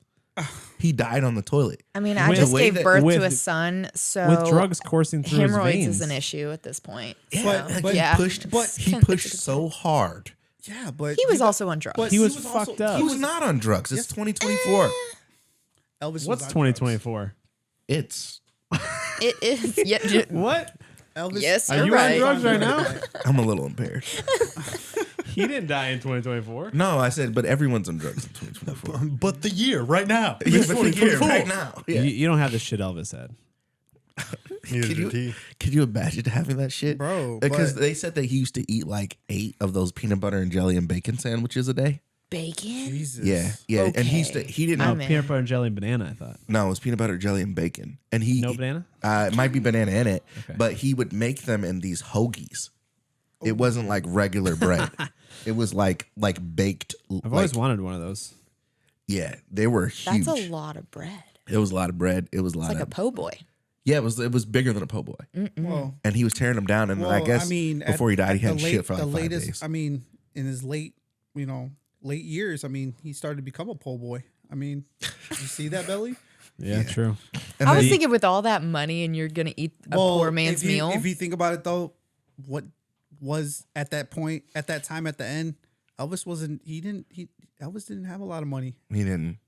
He died on the toilet. I mean, I With- just the way gave that- birth to with- a son, so with drugs coursing through his hemorrhoids veins. is an issue at this point. Yeah, So, like yeah. he pushed. But he Can't pushed think of so hard. Yeah, but He was also on drugs. but He was also- fucked up. He was not on drugs. It's 2024. Elvis. was What's on 2024? It's. It is. Yeah, What? drugs. Elvis. yes, Are you're you right. on drugs right now? I'm a little impaired. He didn't die in 2024. No, I said, but everyone's on drugs in 2024. But the year right now. Yeah, It's but the year 2024. right now. Yeah. You don't have the shit Elvis had. Neither Can did he. Could you imagine having that shit, Bro, Because but- they said that he used to eat like 8 of those peanut butter and jelly and bacon sandwiches a day. Bacon. Jesus. Yeah, yeah, and he Okay. didn't. I'm No, in. peanut butter and jelly and banana, I thought. No, it was peanut butter, jelly, and bacon. And he No banana? It might be banana in it, Okay. but he would make them in these hoagies. It wasn't like regular bread. It was like baked. I've always wanted one of those. Yeah, they were huge. That's a lot of bread. It was a lot of bread. It was a lot It's like of a po' boy. yeah. It was bigger than a po' boy, Well, and he was tearing them down. And I guess before he died, he had shit for like 5 days. I mean, in his late years, I mean, he started to become a pole boy. I mean, you see that belly? Yeah, true. And I was then- thinking with all that money and you're gonna eat a poor man's meal. If you think about it though, what was at that point, at that time, at the end, Elvis didn't have a lot of money. He didn't.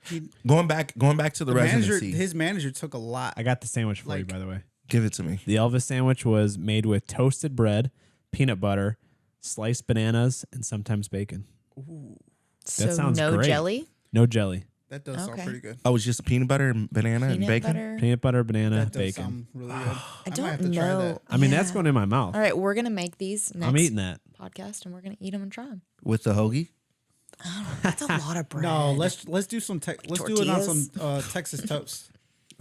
He, Going back to the residency. his manager took a lot. I got the sandwich for you, Like- by the way. Give it to me. The Elvis sandwich was made with toasted bread, peanut butter, sliced bananas, and sometimes bacon. so sounds no great. jelly, No jelly. That does sound Okay. pretty good. Oh, it's just peanut butter and banana and peanut bacon. butter. Peanut butter, banana, That does bacon. sound really good. I might don't have to try know. that. I mean, that's Yeah. going in my mouth. All right, we're gonna make these next I'm eating that. podcast, and we're gonna eat them and try them. With the hoagie. That's a lot of bread. No, let's do some let's do it on some Tortillas? Texas toast.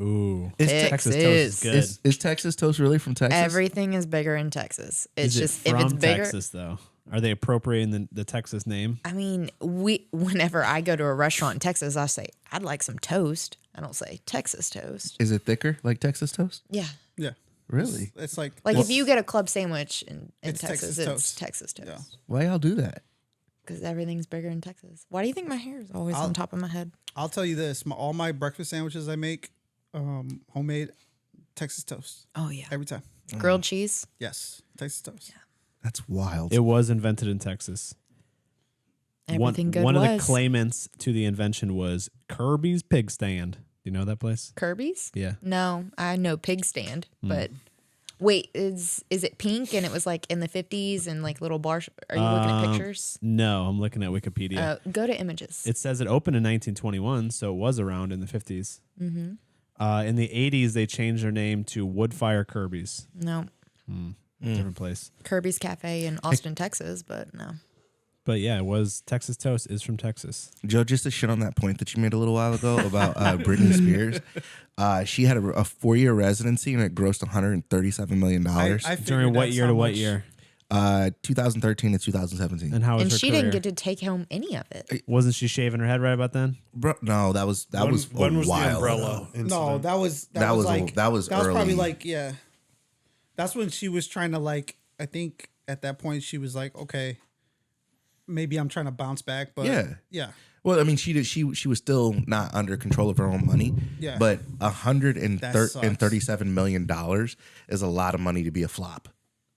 Ooh. Is, Texas toast is good. is Texas toast really from Texas? Everything is bigger in Texas. It's Is just it from if it's bigger. Texas, though? Are they appropriating the Texas name? I mean, whenever I go to a restaurant in Texas, I say I'd like some toast. I don't say Texas toast. Is it thicker like Texas toast? Yeah, Yeah, Really? it's like like if you get a club sandwich in It's Texas, Texas it's toast. Texas Yeah. toast Why y'all do that? because everything's bigger in Texas. Why do you think my hair is always on top of my head? I'll tell you this: all my breakfast sandwiches I make, homemade Texas toast Oh yeah, every time. grilled cheese. Yes, Texas toast. That's wild. It was invented in Texas. Everything good one was. of the claimants to the invention was Kirby's Pig Stand. Do you know that place? Kirby's? Yeah. No, I know Pig Stand, but wait, is it pink and it was like in the 50s and like little bars? Are you looking at pictures? No, I'm looking at Wikipedia. Go to images. It says it opened in 1921, so it was around in the 50s. Mm-hmm. In the 80s, they changed their name to Woodfire Kirby's. No, Different place. Kirby's Cafe in Austin, Texas, but no. But yeah, it was Texas Toast is from Texas. Joe, just to shit on that point that you made a little while ago about Britney Spears. She had a 4-year residency and it grossed $137 million. I During figured what that's year how to what much- year? 2013 to 2017. And how was And her she career? didn't get to take home any of it. Wasn't she shaving her head right about then? Bro, no, that was when a was the while umbrella ago. incident? No, that was like that was probably early. like That's when she was trying to like. I think at that point she was like, okay, maybe I'm trying to bounce back, but yeah. Well, I mean, she was still not under control of her own money. Yeah. But That sucks. $137 million is a lot of money to be a flop.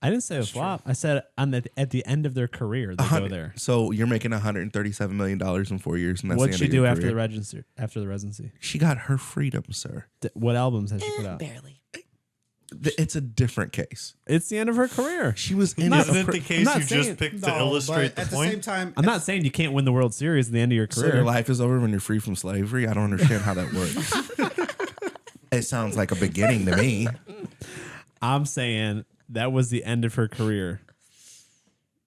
I didn't say a flop. I said at the end of their career, they go there. So you're making $137 million in 4 years, and that's What'd the she end of your do after career. the residency? After the residency, She got her freedom, sir. What albums has she put out? Barely. It's a different case. It's the end of her career. She was in Isn't a it the case not you saying- just picked to No, illustrate but the at point? the same time, I'm not saying you can't win the World Series at the end of your So career. your life is over when you're free from slavery? I don't understand how that works. It sounds like a beginning to me. I'm saying that was the end of her career.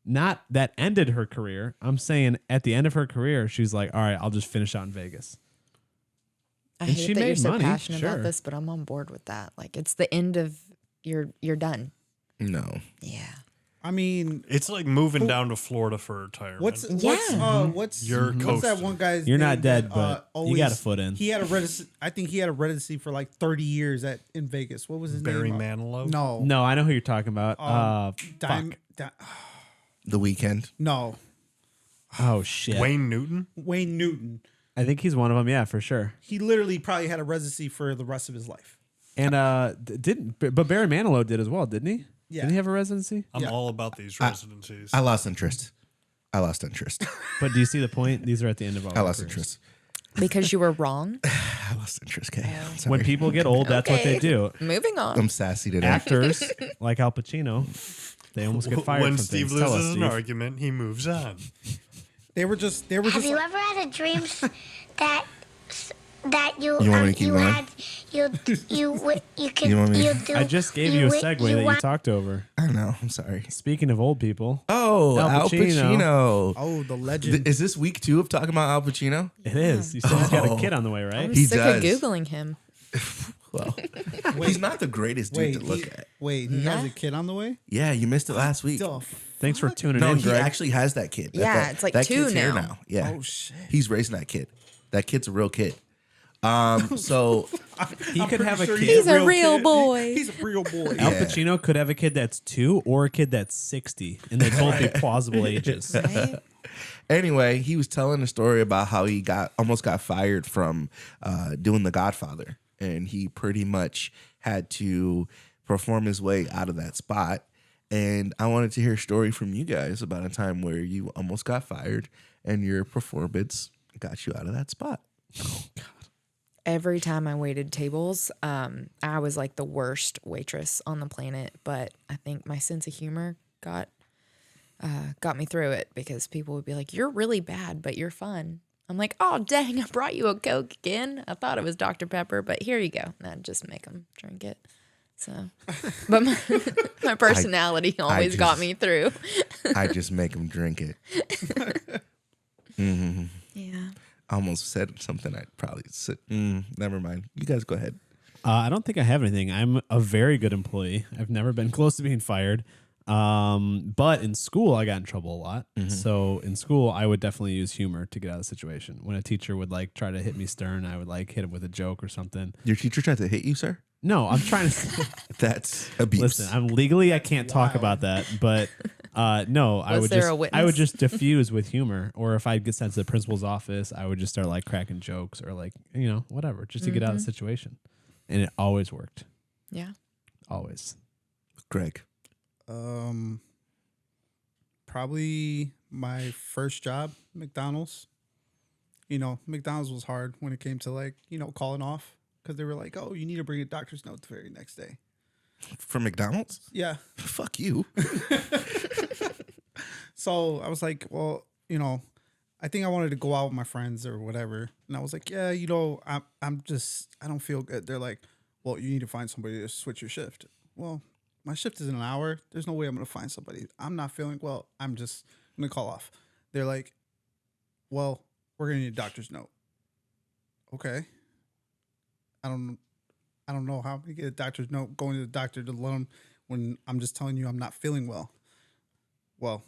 Not that ended her career. I'm saying at the end of her career, she's like, all right, I'll just finish out in Vegas. I And hate she that you're made so money, passionate sure. about this, but I'm on board with that. Like it's the end of you're done. No. Yeah. I mean, It's like moving down to Florida for retirement. what's You're what's that coasting. one guy's? You're name not dead, that, but you got a foot in. He had a residency. I think he had a residency for like 30 years in Vegas. What was his Barry name? Manilow? No, No, I know who you're talking about. Dime, Fuck. The Weekend. no, Oh shit. Wayne Newton? Wayne Newton. I think he's one of them. Yeah, for sure. He literally probably had a residency for the rest of his life. And but Barry Manilow did as well, didn't he? Yeah. Didn't he have a residency? I'm Yeah. all about these residencies. I lost interest. But do you see the point? These are at the end of all. I their lost careers. interest. Because you were wrong. I lost interest, Kay. I'm sorry. When people get old, that's what they Okay. do. Moving on. I'm sassy today. Actors like Al Pacino, they almost get fired when from Steve things. Tell us, loses an Steve. argument, he moves on. They were just. Have you ever had a dream that you You want me to keep going? had you can You want me- you do I just gave you a wi- segue that you want- talked over. I know. I'm sorry. Speaking of old people, Oh, Al Al Pacino. Pacino. Oh, the legend. Is this week 2 of talking about Al Pacino? it is. You said he's got a Oh. kid on the way, right? I'm He sick does. of Googling him. Well, he's not the greatest dude to look at. Wait, he has a kid on the way? Yeah, you missed it last week. The Thanks for tuning No, in, he Greg. actually has that kid. Yeah, it's like that 2 kid's here now. Yeah. Oh, shit. He's raising that kid. That kid's a real kid. So he could have a kid. He's a real kid. boy. He's a real boy. Al Yeah. Pacino could have a kid that's 2 or a kid that's 60, and they'd both be plausible ages. Right? Anyway, he was telling a story about how he almost got fired from doing The Godfather, and he pretty much had to perform his way out of that spot. And I wanted to hear a story from you guys about a time where you almost got fired and your performance got you out of that spot. Oh, God. Every time I waited tables, I was like the worst waitress on the planet. But I think my sense of humor got me through it, because people would be like, "You're really bad, but you're fun." I'm like, "Oh, dang, I brought you a Coke again. I thought it was Dr. Pepper, but here you go." And I'd just make them drink it. So, but my personality always got me through. I just make them drink it. Mm-hmm. Yeah. I almost said something I'd probably said. Never mind. You guys go ahead. I don't think I have anything. I'm a very good employee. I've never been close to being fired. But in school, I got in trouble a lot. Mm-hmm. So in school, I would definitely use humor to get out of the situation. When a teacher would like try to hit me stern, I would like hit him with a joke or something. Your teacher tried to hit you, sir? No, I'm trying to. That's abuse. Listen, I'm legally, I can't talk about that, but no, I would there just a witness? I would just diffuse with humor, or if I get sent to the principal's office, I would just start like cracking jokes or like whatever, just to get out of the situation, and it always worked. Yeah. Always. Greg. Probably my first job, McDonald's. McDonald's was hard when it came to like, calling off, because they were like, "Oh, you need to bring a doctor's note the very next day." From McDonald's? Yeah. Fuck you. So I was like, well, I think I wanted to go out with my friends or whatever. And I was like, yeah, I don't feel good. They're like, well, you need to find somebody to switch your shift. Well, my shift is in an hour. There's no way I'm going to find somebody. I'm not feeling well. I'm just going to call off. They're like, well, we're going to need a doctor's note. Okay. I don't know how to get a doctor's note, going to the doctor to let them when I'm just telling you I'm not feeling well. Well,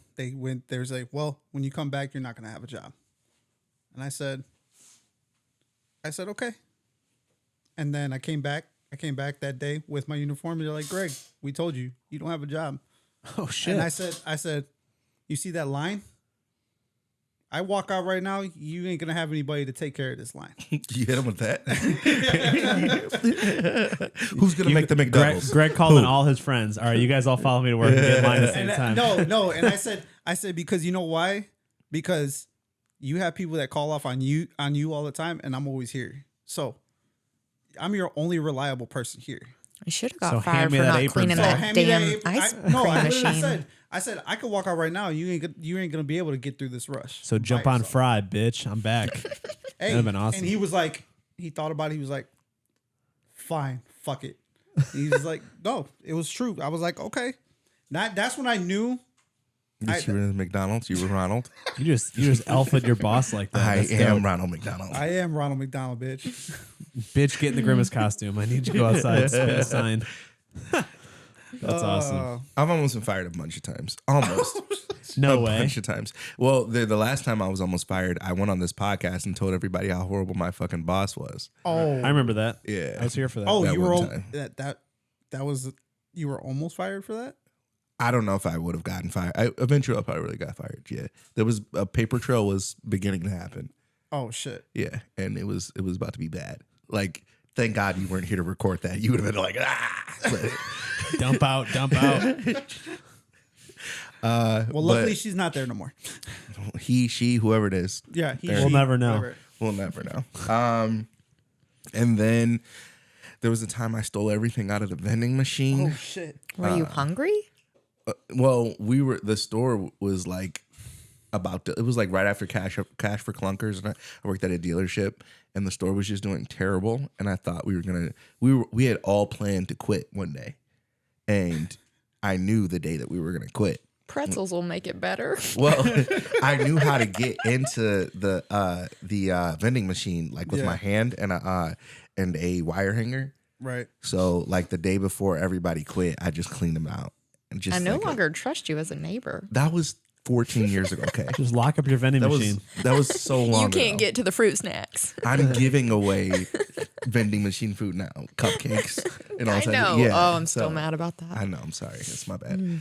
there's like, well, when you come back, you're not going to have a job. And I said, okay. And then I came back that day with my uniform. And they're like, "Greg, we told you, you don't have a job." Oh, shit. And I said, "You see that line? I walk out right now, you ain't going to have anybody to take care of this line." You hit him with that? Who's going to make the McDonald's? Greg called in all his friends. All right, you guys all follow me to work and get in line at the same time. No. And I said, because you know why? Because you have people that call off on you all the time, and I'm always here. So I'm your only reliable person here. I should have So got fired hand me for that not apron cleaning back. that damn ice cream machine. I said I could walk out right now. You ain't gonna be able to get through this rush. So jump by on yourself. Fry, bitch. I'm back. Hey, That'd have been awesome. And he was like, he thought about it. He was like, fine, fuck it. He was like, no, it was true. I was like, okay. That's when I knew. You were in McDonald's? You were Ronald? You just alphaed your boss like that. I That's am dope. Ronald McDonald. I am Ronald McDonald, bitch. Bitch, get in the Grimace costume. I need you to go outside, spin a sign. That's awesome. I've almost been fired a bunch of times. Almost. No a way. bunch of times. Well, the last time I was almost fired, I went on this podcast and told everybody how horrible my fucking boss was. Oh, I remember that. Yeah. I was here for that. oh, that you were one time. that was you were almost fired for that? I don't know if I would have gotten fired. Eventually, I probably really got fired. Yeah. There was a paper trail was beginning to happen. Oh shit. Yeah. And it was about to be bad. Like, thank God you weren't here to record that. You would have been like, Dump out. Well, luckily she's not there no more. He, she, whoever it is. Yeah, We'll never know. whatever. We'll never know. And then there was a time I stole everything out of the vending machine. Oh shit. Were you hungry? Well, the store was like it was like right after Cash for Clunkers, and I worked at a dealership, and the store was just doing terrible, and I thought we had all planned to quit one day, and I knew the day that we were gonna quit. Pretzels will make it better. Well, I knew how to get into the vending machine like with my hand and a wire hanger. Right. So like the day before everybody quit, I just cleaned them out. And just I no longer trust you as a neighbor. That was 14 years ago. Okay. Just lock up your vending machine. That was so long You can't ago. get to the fruit snacks. I'm giving away vending machine food now. Cupcakes and all I that. know. Yeah, Oh, I'm still so- mad about that. I know. I'm sorry. It's my bad.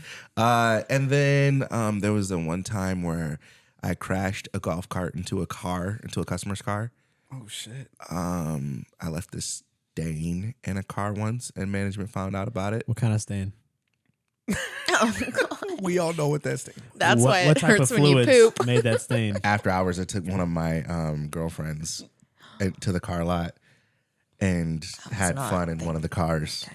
And then there was the one time where I crashed a golf cart into a customer's car. Oh shit. I left this stain in a car once, and management found out about it. What kind of stain? Oh God. We all know what that stain. That's why what it type hurts of when you fluids poop. made that stain? After hours, I took one of my girlfriends to the car lot and had not fun in one of the cars.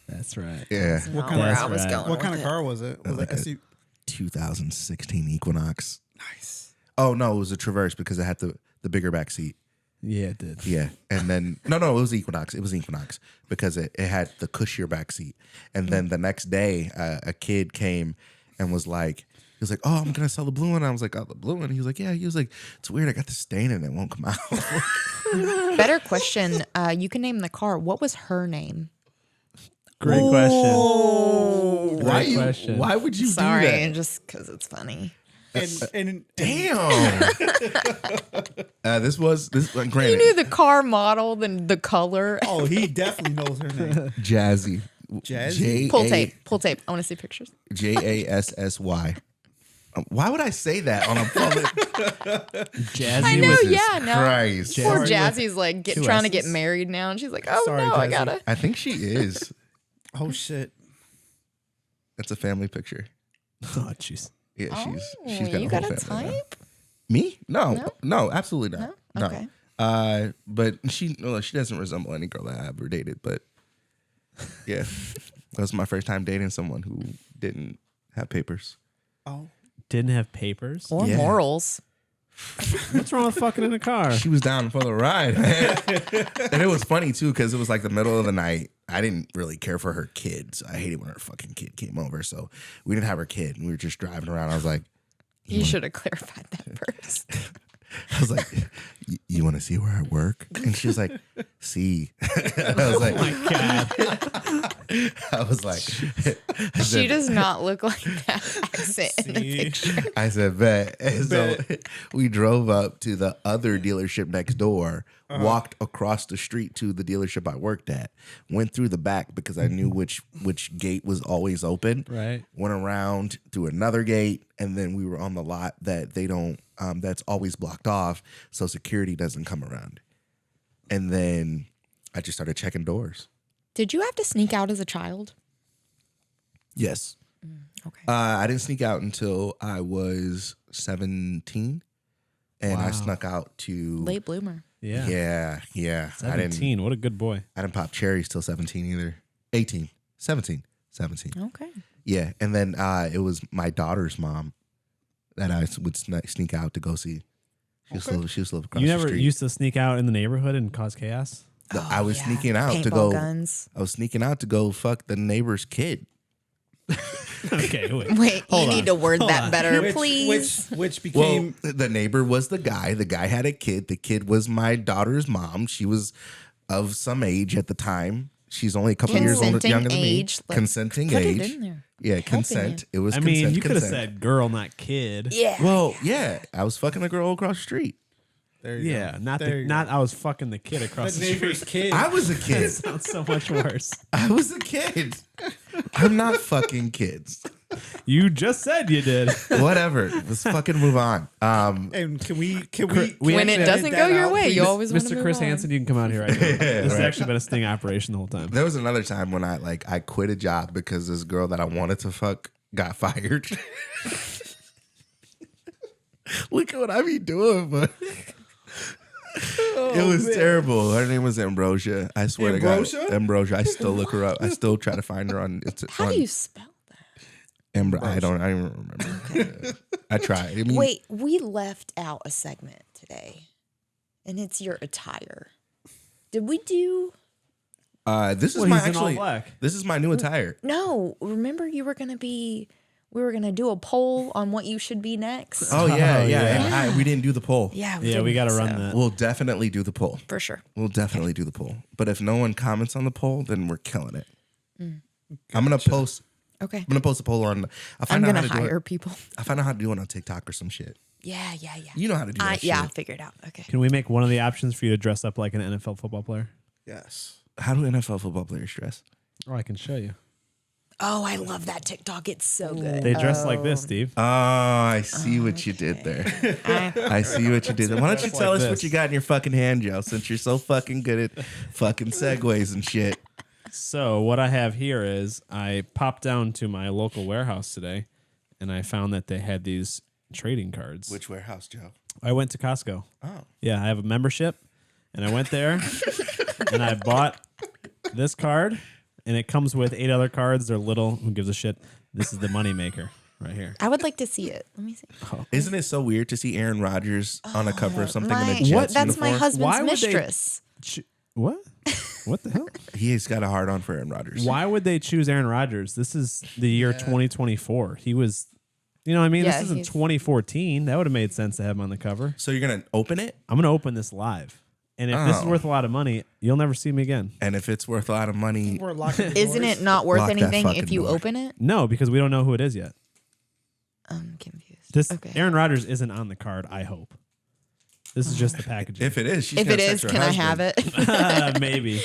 That's right. Yeah, Not kind where of- I was That's going. What kind with of it. car was it? Was Like it a- SU? 2016 Equinox. Nice. Oh no, it was a Traverse because it had the bigger back seat. Yeah, it did. Yeah, and then no, it was Equinox. It was Equinox because it had the cushier back seat. And then the next day, a kid came and was like, he was like, "Oh, I'm gonna sell the blue one." I was like, "Oh, the blue one." He was like, "Yeah." He was like, "It's weird. I got the stain and it won't come out." Better question. You can name the car. What was her name? Great question. Great question. Why would you Sorry, do that? just because it's funny. And Damn. This You granted knew the car model, then the color. oh, he definitely knows her name. Jazzy. Jazzy? Pull tape. Pull tape. I want to see pictures. JASSY. Why would I say that on a public? Jazzy I know, with Jesus yeah, no. Christ. Poor Sorry, Jazzy's like two trying to get S's. married now, and she's like, "Oh Sorry, no, I Jazzy. gotta." I think she is. Oh shit. That's a family picture. Oh, jeez. Yeah, Oh, she's got you a got whole a family now. type? Me? No, absolutely not. No? No. Okay. But she doesn't resemble any girl that I ever dated. But yeah, that was my first time dating someone who didn't have papers. Oh. Didn't have papers. Or Yeah. morals. What's wrong with fucking in a car? She was down for the ride, man. And it was funny too because it was like the middle of the night. I didn't really care for her kids. I hated when her fucking kid came over. So we didn't have her kid. And we were just driving around. I was like, You should have clarified that first. I was like, you want to see where I work? And she was like, see. I was like, I was like, I She said, does not look like that accent in the See? picture. I said, bet. And so we drove up to the other dealership next door, walked across the street to the dealership I worked at, went through the back because I knew which gate was always open. Right. Went around through another gate, and then we were on the lot that they don't, that's always blocked off, so security doesn't come around. And then I just started checking doors. Did you have to sneak out as a child? Yes. Okay. I didn't sneak out until I was 17, and I Wow. snuck out to Late bloomer. Yeah. yeah. 17. What a good boy. I didn't pop cherries till 17 either. 18, 17. Okay. Yeah, and then it was my daughter's mom that I would sneak out to go see. She was living across You the never street. used to sneak out in the neighborhood and cause chaos? I was Yeah. sneaking out to Paintball go. guns. I was sneaking out to go fuck the neighbor's kid. Okay, wait. Wait, Hold you on. need to word Hold that on. better, please. Which Well, became the neighbor was the guy. The guy had a kid. The kid was my daughter's mom. She was of some age at the time. She's only a couple years older, Consenting younger than age. me. Let's Consenting put age. it in there. Yeah, Helping consent. you. It was. I consent, mean, you could have consent. said girl, not kid. Yeah. Well, yeah, I was fucking a girl across the street. there you Yeah, go. not There you not I was fucking the kid across the the neighbor's street. kid. I was a kid. Sounds so much worse. I was a kid. I'm not fucking kids. You just said you did. Whatever. Let's fucking move on. And can we When it doesn't go your way, you always want to Mr. move Chris on. Hansen, you can come out here right now. This has right. actually been a sting operation the whole time. There was another time when I quit a job because this girl that I wanted to fuck got fired. Look at what I be doing, but it was terrible. Her name was Ambrosia. I swear to Ambrosia? God, Ambrosia. I still look her up. I still try to find her on. How do you spell that? I don't even remember. I tried. I mean, Wait, we left out a segment today, and it's your attire. Did we do? This is Well, my he's in all actually. black. This is my new attire. No, remember you were gonna be. We were gonna do a poll on what you should be next. Oh yeah, Oh, yeah. yeah. And we didn't do the poll. Yeah, Yeah, we got to didn't, run so- that. We'll definitely do the poll. for sure. We'll definitely do the poll. But if no one comments on the poll, then we're killing it. I'm gonna post. Okay, I'm gonna post a poll on. I'll I'm find out gonna how to do hire it. people. I'll find out how to do it on TikTok or some shit. Yeah. You know how to do that. Yeah, I'll shit. figure it out. Okay. Can we make one of the options for you to dress up like an NFL football player? Yes. How do NFL football players dress? Or I can show you. Oh, I love that TikTok. It's so good. They dress like this, Steve. Oh, I see what you did there. I see what you did there. Why don't you tell us what you got in your fucking hand, Joe, since you're so fucking good at fucking segues and shit. So what I have here is I popped down to my local warehouse today, and I found that they had these trading cards. Which warehouse, Joe? I went to Costco. Oh. Yeah, I have a membership, and I went there, and I bought this card, and it comes with 8 other cards. They're little. Who gives a shit? This is the money maker right here. I would like to see it. Let me see. Isn't it so weird to see Aaron Rodgers on a cover of something in a Jets What? That's my uniform? husband's Why would they- mistress. What? What the hell? He's got a hard on for Aaron Rodgers. Why would they choose Aaron Rodgers? This is the year 2024. He was, you know what I mean? Yeah, this isn't he's- 2014. That would have made sense to have him on the cover. So you're going to open it? I'm going to open this live. And if this is Oh. worth a lot of money, you'll never see me again. And if it's worth a lot of money, We're locking the Isn't doors. it not worth Lock that anything fucking if you door. open it? No, because we don't know who it is yet. I'm confused. This Okay. Aaron Rodgers isn't on the card, I hope. This is just the packaging. if it is, she's If gonna it text is, her can I husband. have it? Maybe.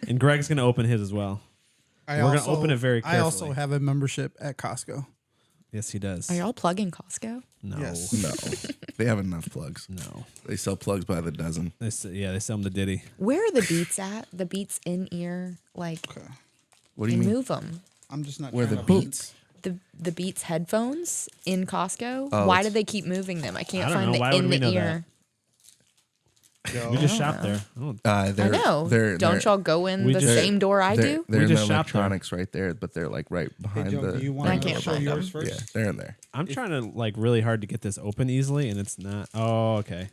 And Greg's going to open his as well. We're gonna open it very I also carefully. have a membership at Costco. Yes, he does. Are y'all plugging Costco? No. Yes. No, they have enough plugs. No. They sell plugs by the dozen. They sell him the Diddy. Where are the beats at? The beats in ear, like What do you mean? move them. I'm just not Where the trying to- beats? The Beats headphones in Costco. Oh, Why it's- do they keep moving them? I can't I don't find know. the Why would in we the know ear. We just shop there. I know. Don't y'all go in we the just- same door I do? They're We in just the shop there. electronics right there, but they're like right behind Joe, the. do you I want can't to show find yours them. first? Yeah, they're in there. I'm trying to like really hard to get this open easily, and it's not. Oh, okay.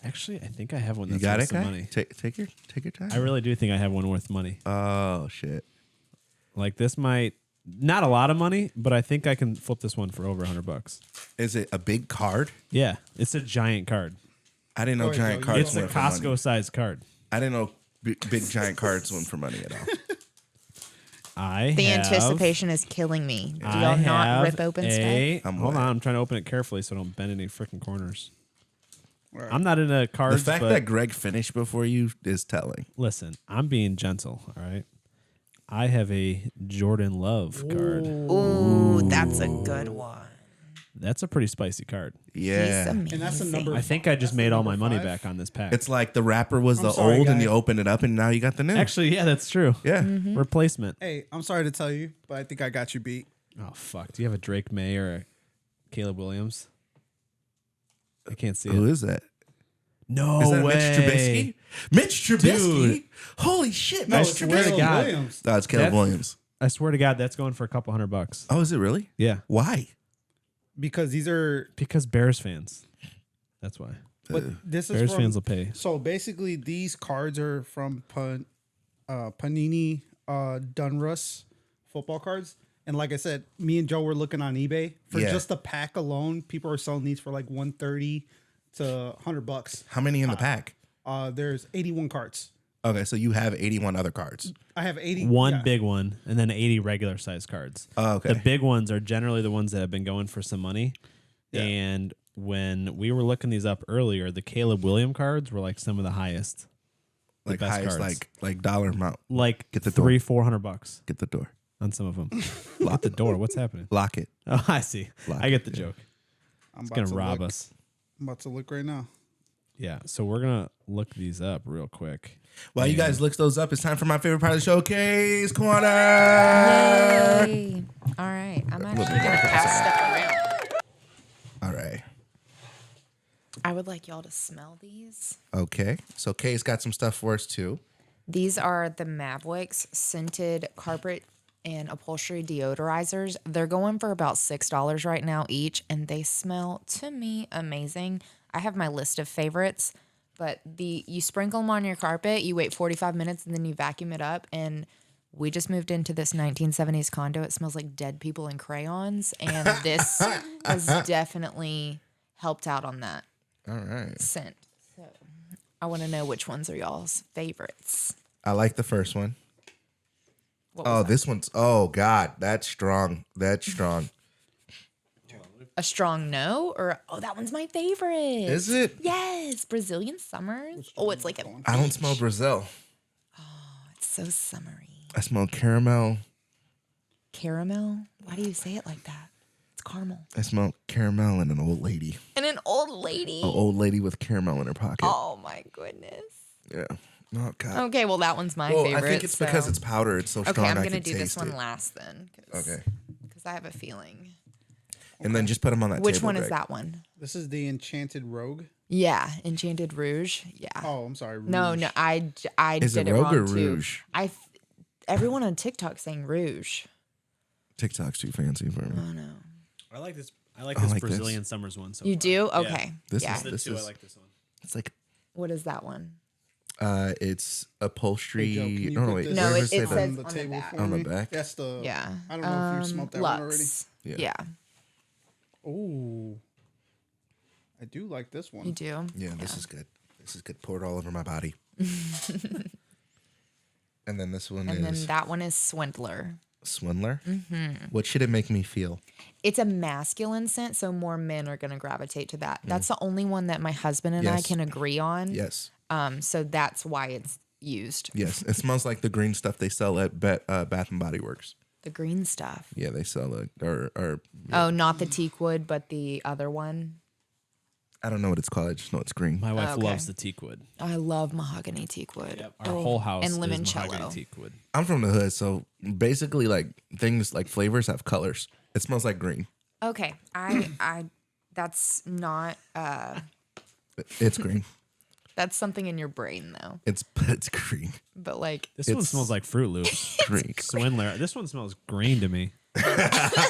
Actually, I think I have one You that's got worth it, some guy. money. Take your time. I really do think I have one worth money. Oh shit! Like this might not a lot of money, but I think I can flip this one for over $100. Is it a big card? Yeah, it's a giant card. I didn't know Wait, giant no, cards It's a went for money. Costco sized card. I didn't know big giant cards went for money at all. The anticipation is killing me. Do I y'all not have rip open a, stuff? Hold wet. on, I'm trying to open it carefully so I don't bend any freaking corners. Right. I'm not into The cards, fact but that Greg finished before you is telling. listen, I'm being gentle. All right, I have a Jordan Love card. Ooh, that's a good one. That's a pretty spicy card. He's Yeah, amazing. And that's a number. I think I just made all my money number back on this pack. it's like the wrapper was the sorry, old, and guy. you open it up, and now you got the new. Actually, yeah, that's true. yeah. Mm-hmm. Replacement. Hey, I'm sorry to tell you, but I think I got you beat. Oh fuck! Do you have a Drake May or a Caleb Williams? I can't see Who it. is that? No Is that way. Mitch Trubisky? Mitch Trubisky? Dude. Holy shit! I Mitch swear to Trubisky. God. Williams. No, it's Caleb That's- Williams. I swear to God, that's going for a couple $100. Oh, is it really? Yeah, Why? Because these are. because Bears fans. That's why. But this is Bears from, fans will pay. So basically, these cards are from Panini Donruss football cards. And like I said, me and Joe were looking on eBay for Yeah. just the pack alone. People are selling these for like $130 to $100. How many in the pack? There's 81 cards. Okay, so you have 81 other cards. I have 80. One yeah. big one and then 80 regular size cards. Oh, okay. The big ones are generally the ones that have been going for some money. Yeah. And when we were looking these up earlier, the Caleb Williams cards were like some of the highest. Like best highest, cards. like dollar amount. Like Get the door. $300-400 Get the door. on some of them. Lock the door. What's happening? Lock it. Oh, I see. Lock I get it, the yeah. joke. I'm It's about gonna to rob look. us. I'm about to look right now. Yeah. So we're gonna look these up real quick. While you guys look those up, it's time for my favorite part of the showcase corner. Yay. All right. I'm actually going to pass stuff around. All right. I would like y'all to smell these. Okay. So Kay's got some stuff for us too. These are the Mavwicks scented carpet and upholstery deodorizers. They're going for about $6 right now each, and they smell, to me, amazing. I have my list of favorites, but you sprinkle them on your carpet, you wait 45 minutes, and then you vacuum it up, and we just moved into this 1970s condo. It smells like dead people and crayons, and this has definitely helped out on that All right. scent. So I want to know which ones are y'all's favorites. I like the first one. What was Oh, that? this one's, oh God, that's strong. That's strong. A strong no, or that one's my favorite. Is it? Yes, Brazilian summers. Oh, it's like I don't smell Brazil. it's so summery. I smell caramel. Caramel? Why do you say it like that? It's caramel. I smell caramel and an old lady. And an old lady. An old lady with caramel in her pocket. Oh my goodness. Yeah. Oh God. Okay, well that one's my Well, favorite. I think it's because so- it's powder. It's so Okay, strong. I'm I gonna can do this taste one it. last then. Okay. Because I have a feeling. And then just put them on that Which table, one is Greg. that one? This is the Enchanted Rogue. Yeah, Enchanted Rouge. Yeah. Oh, I'm sorry. No, Rouge. no, I Is did it it Rogue wrong or too. Rouge? Everyone on TikTok saying Rouge. TikTok's too fancy for me. Oh no. I like this. I like I this like Brazilian this. Summers one. So You far. do? Yeah. Okay. This yeah. is The this two, is I like this one. it's like What is that one? it's upholstery. Hey, Joe, can you no, put wait. this No, where it does say says that? on the on the table back. for On the me? back? That's the. Yeah. I don't know if you smoked that one already. Lux. Yeah. Yeah. Oh, I do like this one. You do. Yeah, this is good. This is good. Pour it all over my body. And then this one And is then that one is Swindler. Swindler. Mm-hmm. What should it make me feel? It's a masculine scent, so more men are going to gravitate to that. That's the only one that my husband and I Yes. can agree on. Yes. So that's why it's used. Yes. It smells like the green stuff they sell at Bath and Body Works. The green stuff. Yeah, they sell it. Or Oh, not the teak wood, but the other one. I don't know what it's called. I just know it's green. My wife Okay. loves the teak wood. I love mahogany teak wood. Yep. Our whole house and is limoncello. mahogany teak wood. I'm from the hood, so basically, like things like flavors have colors. It smells like green. Okay, I that's not It's green. that's something in your brain though. It's green. But like This one It's- smells like Fruit Loops. Green. Swindler. This one smells green to me.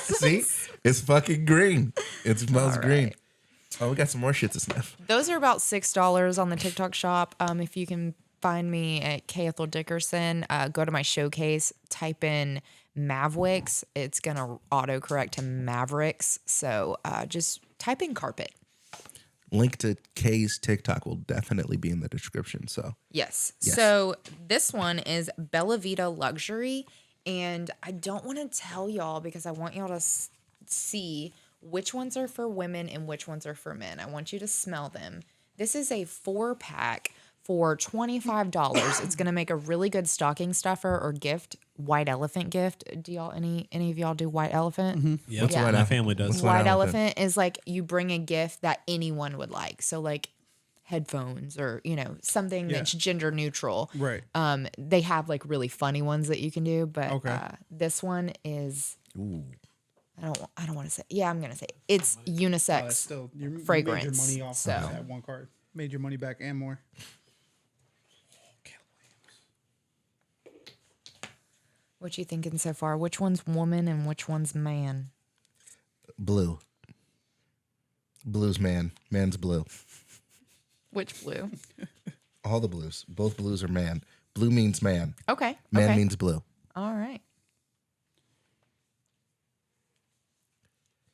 See, it's fucking green. It smells All green. right. Oh, we got some more shit to sniff. those are about $6 on the TikTok shop. If you can find me at K. Ethel Dickerson, go to my showcase, type in Mavwicks. It's gonna autocorrect to Mavericks. So just type in carpet. Link to Kay's TikTok will definitely be in the description. So Yes. Yes. So this one is Bella Vita Luxury. And I don't want to tell y'all because I want y'all to see which ones are for women and which ones are for men. I want you to smell them. This is a 4-pack for $25. It's going to make a really good stocking stuffer or gift, white elephant gift. Do y'all, any of y'all do white elephant? Yep. What's a white My elephant? family does. What's a White elephant is like you bring a gift that anyone would like. So like headphones or, something that's gender neutral. Right. They have like really funny ones that you can do, but Okay. this one is ooh, I don't want to say. Yeah, I'm gonna say it's unisex That's still you made fragrance. your money off so of that one card. Made your money back and more. what you thinking so far? Which one's woman and which one's man? blue. Blue's man. Man's blue. Which blue? All the blues. Both blues are man. Blue means man. Okay. Man okay. means blue. All right.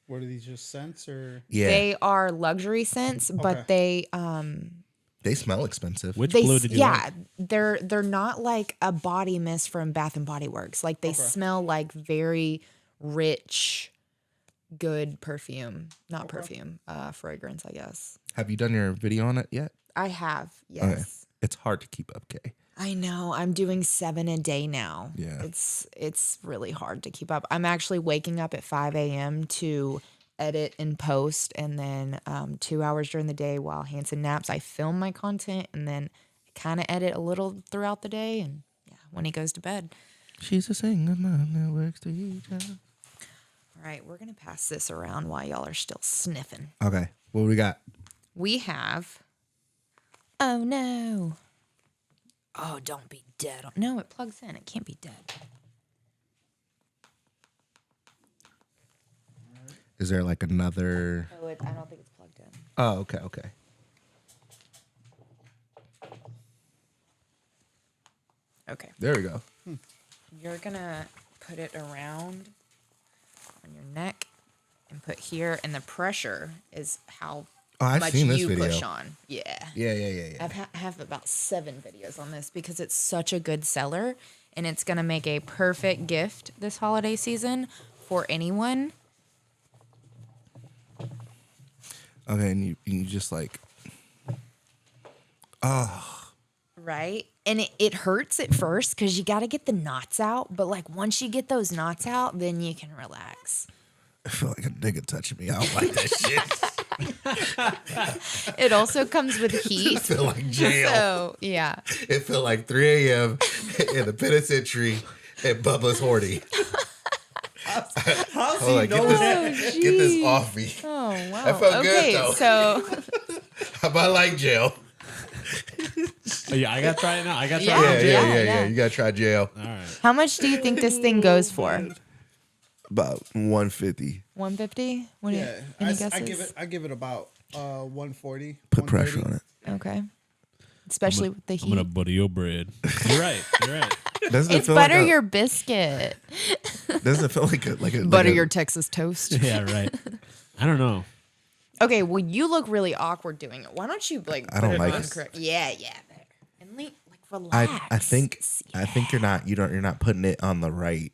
What are these, just scents or? Yeah. They are luxury scents, but they They smell expensive. Which they blue did you like? they're not like a body mist from Bath and Body Works. Like they smell like very rich, good perfume. Not perfume, fragrance, I guess. Have you done your video on it yet? I have, yes. Okay. It's hard to keep up, Kay. I know. I'm doing 7 a day now. Yeah. It's really hard to keep up. I'm actually waking up at 5 a.m. to edit and post, and then 2 hours during the day while Hanson naps, I film my content, and then I kind of edit a little throughout the day, and yeah, when he goes to bed. She's a single mom that works to each other. All right, we're gonna pass this around while y'all are still sniffing. Okay. What do we got? We have. Oh no. Oh, don't be dead. No, it plugs in. It can't be dead. Is there like another? Oh, I don't think it's plugged in. Oh, okay, okay. Okay. There we go. You're gonna put it around on your neck and put here, and the pressure is how Oh, I've much seen this you video. push on. Yeah. Yeah. I have about 7 videos on this because it's such a good seller, and it's gonna make a perfect gift this holiday season for anyone. Okay, and you just like, Right? And it hurts at first because you got to get the knots out. But like once you get those knots out, then you can relax. I feel like a nigga touching me. I don't like that shit. It also comes with heat. I feel like jail. So, yeah. It felt like 3 a.m. in the penitentiary at Bubba's Horty. How's Oh, like, get this off me. Oh, wow. That felt okay, good, though. so How about like jail? Oh, yeah, I got to try it now. I got to try Yeah. it now. Yeah. You gotta try jail. All right. how much do you think this thing goes for? About 150. 150? What do you, Yeah, any guesses? I give it about 140. Put pressure on it. Okay. Especially with the I'm going to heat. butter your bread. You're right. You're right. Doesn't it It's feel butter like your biscuit. Doesn't it feel like a Butter like a- your Texas toast. Yeah, right. I don't know. Okay, well, you look really awkward doing it. Why don't you like I put don't it like on it. correct? Yeah. And like relax. I think you're not putting it on the right.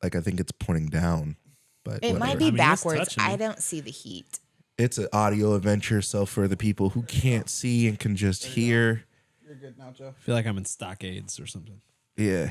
Like I think it's pointing down. But It might whatever. be I mean, it's backwards. touching me. I don't see the heat. It's an audio adventure, so for the people who can't see and can just hear, You're good now, Joe. I feel like I'm in stockades or something. yeah.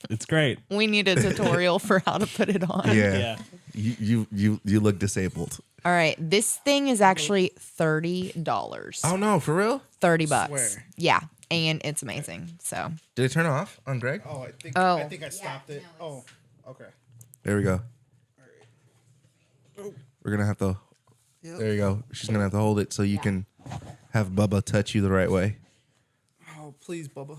It's great. We need a tutorial for how to put it on. Yeah. You look disabled. All right, this thing is actually $30. Oh no, for real? $30. Swear. Yeah, and it's amazing. So Did it turn off on Greg? Oh, I think Oh. I stopped it. Oh, okay. There we go. We're gonna have to. There you go. She's gonna have to hold it so you can have Bubba touch you the right way. Oh, please, Bubba.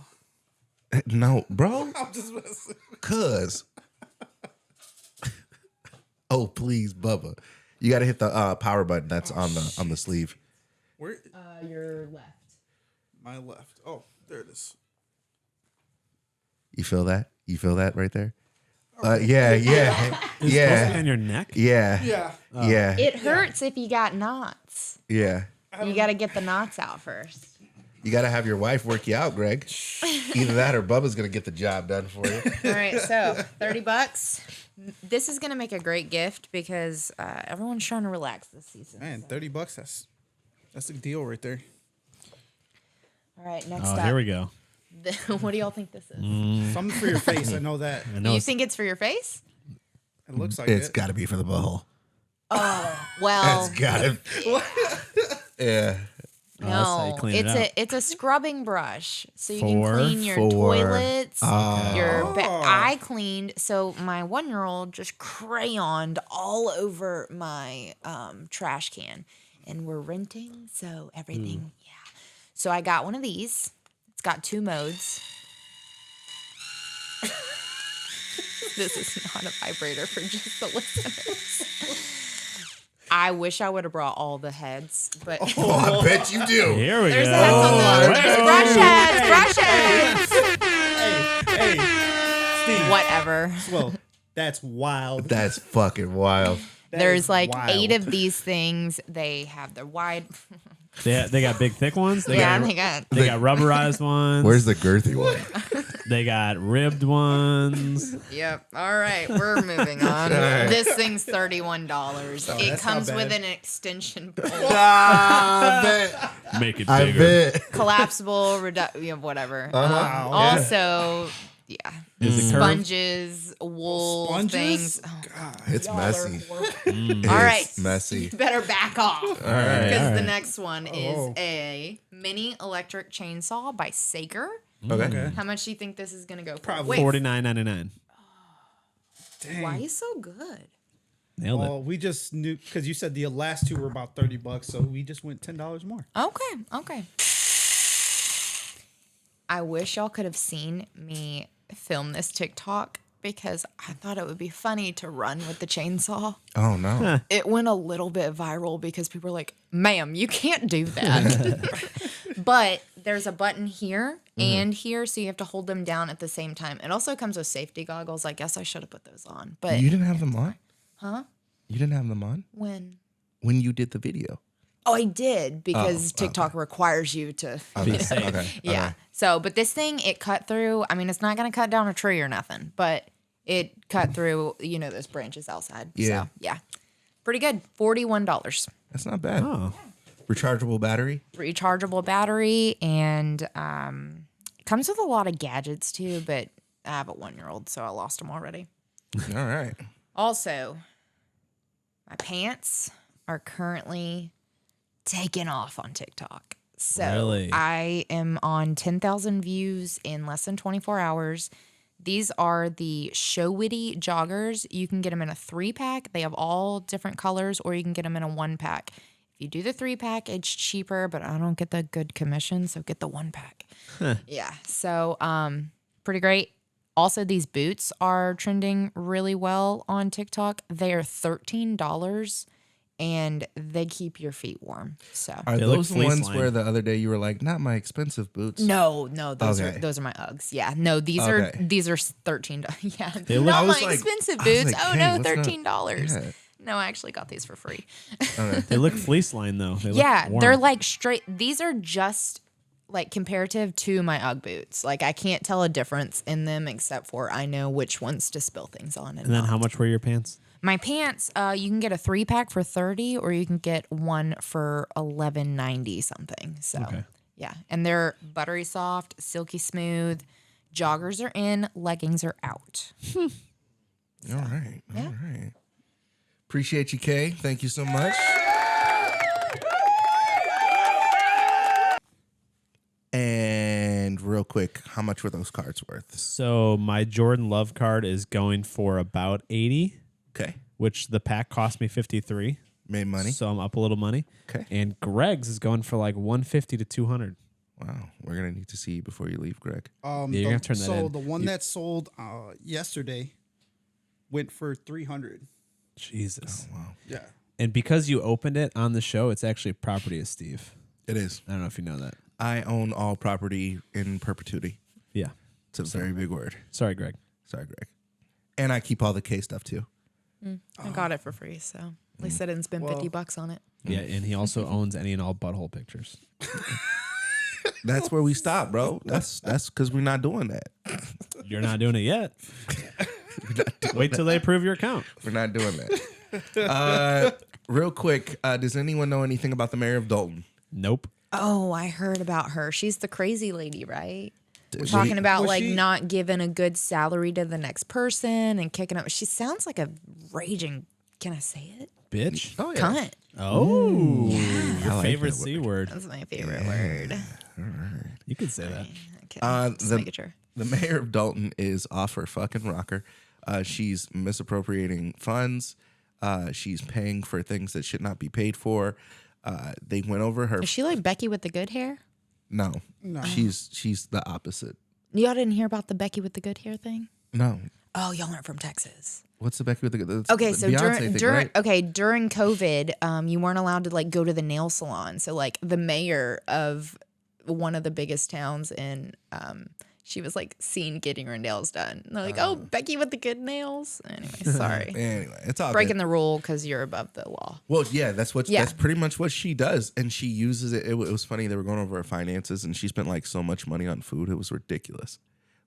No, bro. I'm just messing. Cuz. Oh, please, Bubba. You got to hit the power button that's on the sleeve. Where? your left. My left. Oh, there it is. You feel that? You feel that right there? Yeah. Is it supposed to be Yeah. on your neck? Yeah. Yeah. Yeah. It hurts if you got knots. Yeah. You got to get the knots out first. You got to have your wife work you out, Greg. Either that or Bubba's going to get the job done for you. All right, so $30. This is gonna make a great gift because everyone's trying to relax this season. Man, $30. That's a deal right there. All right, next Oh, up. here we go. What do y'all think this is? Something for your face. I know that. I know You it's- think it's for your face? It looks like It's it. got to be for the butthole. Well, It's got to. Yeah. that's how you no. clean it out. It's a scrubbing brush, so you For- can clean your for- toilets. Your Oh. I cleaned. So my 1-year-old just crayoned all over my trash can, and we're renting, so everything. Yeah. So I got one of these. It's got 2 modes. This is not a vibrator for just the listeners. I wish I would have brought all the heads, but Oh, I bet you do. Here we there's go. heads on the Right. there's brush heads. Hey, Steve. Whatever. Well, that's wild. That's fucking wild. That There's is like wild. 8 of these things. They have the wide. They got big, thick ones. They Yeah, got, they got. they got rubberized ones. Where's the girthy one? They got ribbed ones. Yep. All right, we're moving on. This thing's $31. It that's comes not with bad. an extension pole, I bet. Make it I bigger. bet. collapsible, whatever. Wow. Also, yeah, Is it curved? sponges, wool Sponges? things. Oh, It's messy. It's all right, messy. you better back off. All right. Because the next one is Oh. a mini electric chainsaw by Saker. Okay. How much do you think this is gonna go for? Probably Wait, $49.99. Dang. why is so good? Nailed it. Well, we just knew because you said the last 2 were about $30, so we just went $10 more. Okay. I wish y'all could have seen me film this TikTok because I thought it would be funny to run with the chainsaw. Oh no. It went a little bit viral because people were like, "Ma'am, you can't do that." But there's a button here and here, so you have to hold them down at the same time. It also comes with safety goggles. I guess I should have put those on. But You didn't have them on? Huh? You didn't have them on when? when you did the video. Oh, I did because TikTok requires you to. Be safe. Okay. Yeah. Okay. So, but this thing, it cut through. I mean, it's not going to cut down a tree or nothing, but it cut through, those branches outside. Yeah. So, yeah. Pretty good. $41. That's not bad. Oh. Rechargeable battery. rechargeable battery, and comes with a lot of gadgets too. But I have a 1-year-old, so I lost them already. All right. Also, my pants are currently taking off on TikTok. So Really? I am on 10,000 views in less than 24 hours. These are the Show Witty joggers. You can get them in a 3-pack. They have all different colors, or you can get them in a 1-pack. If you do the 3-pack, it's cheaper, but I don't get the good commission, so get the 1-pack. Yeah, so pretty great. Also, these boots are trending really well on TikTok. They are $13, and they keep your feet warm. So Are They look those the fleece ones lined. where the other day you were like, not my expensive boots? no, those Okay. are my Uggs. Yeah, no, these Okay. are $13. Yeah, They look- not I was my like- expensive I was boots. like, Oh dang, no, what's not- $13. Yeah. No, I actually got these for free. They look fleece lined though. They look Yeah, warm. they're like straight. These are just like comparative to my Ugg boots. Like I can't tell a difference in them except for I know which ones to spill things on. And then how much were your pants? My pants, you can get a 3-pack for $30, or you can get one for $11.90 something. So Okay. yeah, and they're buttery soft, silky smooth. Joggers are in, leggings are out. All right. All right. Appreciate you, Kay. Thank you so much. And real quick, how much were those cards worth? So my Jordan Love card is going for about 80, Okay. which the pack cost me 53. Made money. So I'm up a little money. Okay. And Greg's is going for like 150 to 200. Wow. We're going to need to see you before you leave, Greg. Yeah, you're gonna have to turn that so in. the one that sold yesterday went for 300. Jesus. Wow. Yeah. And because you opened it on the show, it's actually property of Steve. It is. I don't know if you know that. I own all property in perpetuity. Yeah. It's a very big word. Sorry, Greg. Sorry, Greg. And I keep all the K stuff too. I got it for free, so at least I didn't spend $50 on it. Yeah, and he also owns any and all butthole pictures. That's where we stop, bro. That's because we're not doing that. You're not doing it yet. Wait till they approve your account. We're not doing that. Real quick, does anyone know anything about the mayor of Dalton? Nope. Oh, I heard about her. She's the crazy lady, right? Was Talking she- about was like she- not giving a good salary to the next person and kicking up. She sounds like a raging. Can I say it? Bitch. Oh, yeah. Cunt. Oh. Your I like favorite that C word. That's my favorite word. You could say that. Okay, just making sure. The mayor of Dalton is off her fucking rocker. She's misappropriating funds. She's paying for things that should not be paid for. They went over her. Is she like Becky with the good hair? No, she's the opposite. Y'all didn't hear about the Becky with the good hair thing? No, Oh, y'all aren't from Texas. what's the Becky with the Okay, the so Beyonce thing, right? during COVID, you weren't allowed to like go to the nail salon. So like the mayor of one of the biggest towns in she was like seen getting her nails done. And they're like, "Oh, Becky with the good nails." Anyway, sorry. Anyway, it's all Breaking good. the rule because you're above the law. Well, yeah, that's Yeah. pretty much what she does, and she uses it. It was funny. They were going over her finances, and she spent like so much money on food. It was ridiculous.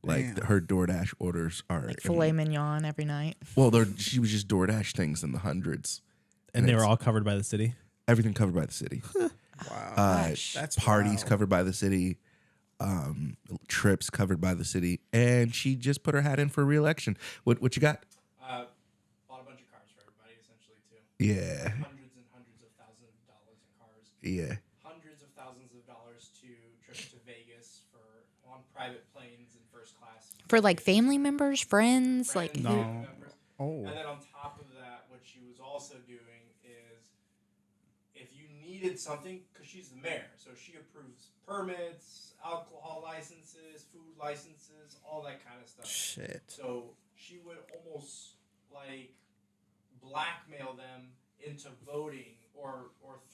Like her DoorDash orders are Like filet mignon every night. well, she was just DoorDash things in the hundreds, And they were it's all covered by the city. everything covered by the city. That's Parties wild. covered by the city, trips covered by the city, and she just put her hat in for re-election. What you got? Bought a bunch of cars for everybody, essentially, too. Yeah, Hundreds and hundreds of thousands of dollars in cars. yeah. Hundreds of thousands of dollars to trips to Vegas on private planes and first class. For like family members, friends, like Friends, who? family members. Oh. And then on top of that, what she was also doing is if you needed something, because she's the mayor, so she approves permits, alcohol licenses, food licenses, all that kind of stuff. Shit. So she would almost like blackmail them into voting or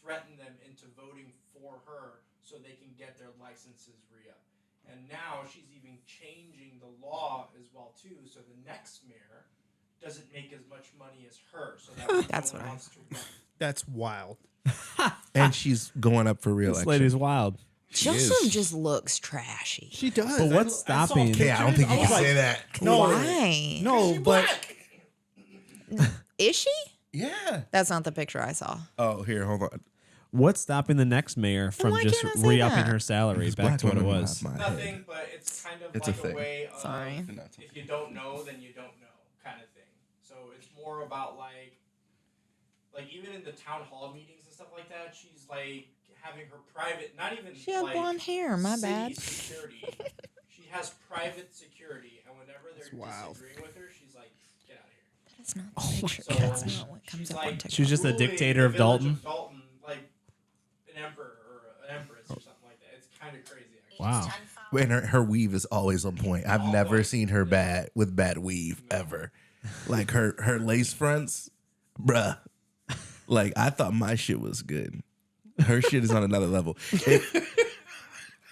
threaten them into voting for her so they can get their licenses re-up. And now she's even changing the law as well too, so the next mayor doesn't make as much money as her. So that That's no one what I- wants to run. That's wild. And she's going up for This re-election. lady's wild. She also just looks trashy. She does. But what's stopping? Yeah, I don't think you can say that. Why? No, but Is she? Yeah. That's not the picture I saw. Oh, here, hold on. What's stopping the next mayor from why just can't I say re-upping that? her salary These back black to what it women was? have my Nothing, head. but it's kind of It's a like a, thing. way of Sorry. if you don't know, then you don't know kind of thing. So it's more about like even in the town hall meetings and stuff like that, she's like having her private, not even She had like blonde hair. My city bad. security. She has private security, and whenever they're wild. disagreeing with her, she's like, "Get out of here." That's not the picture. So That's not what comes she's up on like TikTok. She was just the ruling dictator the of village Dalton? Dalton, like an emperor or an empress or something like that. It's kind of crazy. Actually. Wow. And her weave is always on point. I've never seen her bad with bad weave ever. Like her lace fronts, bruh. Like I thought my shit was good. Her shit is on another level.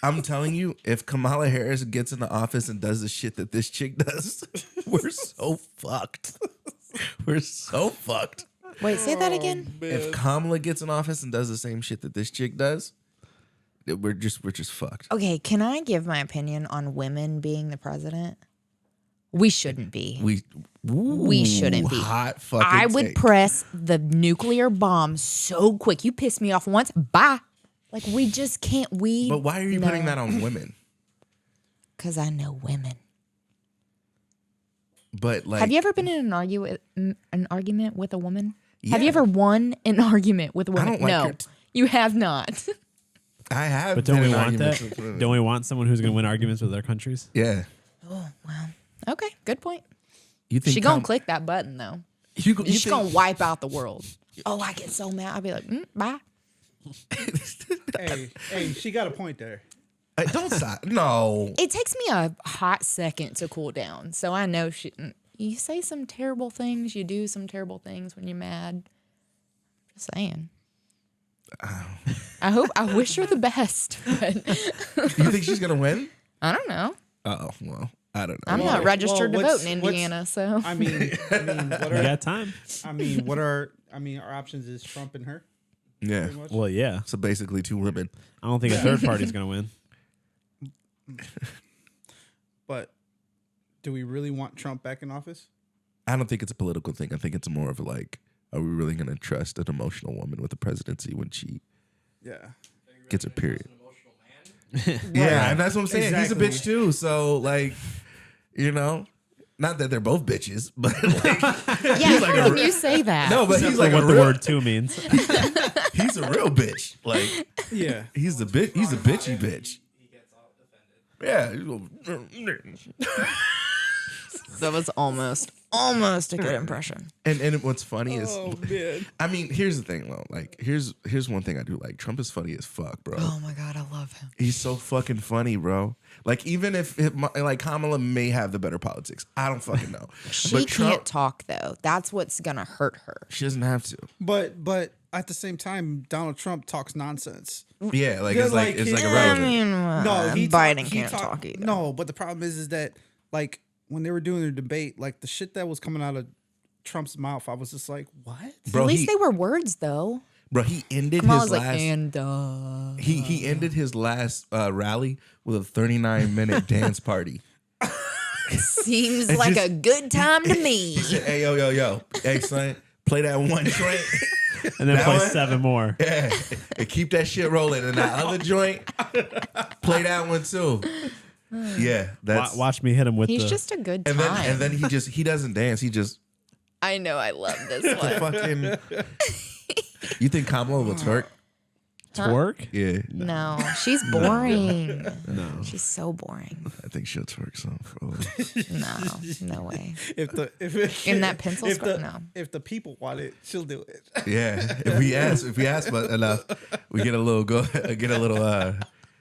I'm telling you, if Kamala Harris gets in the office and does the shit that this chick does, we're so fucked. We're so fucked. Wait, say that again. If Kamala gets in office and does the same shit that this chick does, we're just fucked. Okay, can I give my opinion on women being the president? We shouldn't be. We shouldn't be. Hot fucking I would take. press the nuclear bomb so quick. You pissed me off once. Bye. Like we just can't. But why are you putting that on women? Because I know women. But like, Have you ever been in an argument with a woman? Yeah. Have you ever won an argument with a woman? don't like no, her you have not. I have. But don't been we in want arguments that? with women. Don't we want someone who's going to win arguments with other countries? Yeah. Oh wow. Okay, good point. You think She gonna click that button though. You She's think- gonna wipe out the world. Oh, I get so mad. I'll be like, bye. Hey, she got a point there. Don't stop. No. It takes me a hot second to cool down, so I know you say some terrible things, you do some terrible things when you're mad. Just saying. I wish her the best, but You think she's gonna win? I don't know. Oh well, I don't know. I'm not registered to what's- vote in what's- Indiana, so I mean, what You are? got time. Our options is Trump and her. Yeah. Pretty much. Well, yeah. So basically, two women. I don't think a third party's going to win. But do we really want Trump back in office? I don't think it's a political thing. I think it's more of a like, are we really gonna trust an emotional woman with the presidency when she Yeah. gets her period? Yeah, and that's what I'm saying. Exactly. He's a bitch too. So like, not that they're both bitches, but like, yeah. like How a- come you say that? no, but Except he's for like what a the real, word two means. he's a real bitch. Like Yeah. he's a bitch. He's a bitchy bitch. He gets all offended. Yeah. That was almost a good impression. And what's funny is, Oh man. I mean, here's the thing though. Like, here's one thing I do like. Trump is funny as fuck, bro. Oh my god, I love him. He's so fucking funny, bro. Like, even if like Kamala may have the better politics, I don't fucking know. She But can't talk though. That's what's gonna hurt her. She doesn't have to. But at the same time, Donald Trump talks nonsense. Yeah, like Yeah, it's like like, it's like he- irrelevant. No, Biden can't talk either. No, but the problem is that like when they were doing their debate, like the shit that was coming out of Trump's mouth, I was just like, what? Bro, At least they were words though. he ended Kamala's his like, last. and He ended his last rally with a 39-minute dance party. seems It like just- a good time to me. He said, "Hey, yo, hey son, play that one joint, And then That play one? 7 more. yeah, and keep that shit rolling. And that other joint, play that one too. Yeah, that's Watch me hit him with He's the. just a good and time. then he doesn't dance. He just I know I love this one. fucking. You think Kamala will twerk? Twerk? Yeah, No, she's boring. No. She's so boring. I think she'll twerk some. No way. If In that pencil if skirt? the, No. If the people want it, she'll do it. Yeah, if we ask enough, we get a little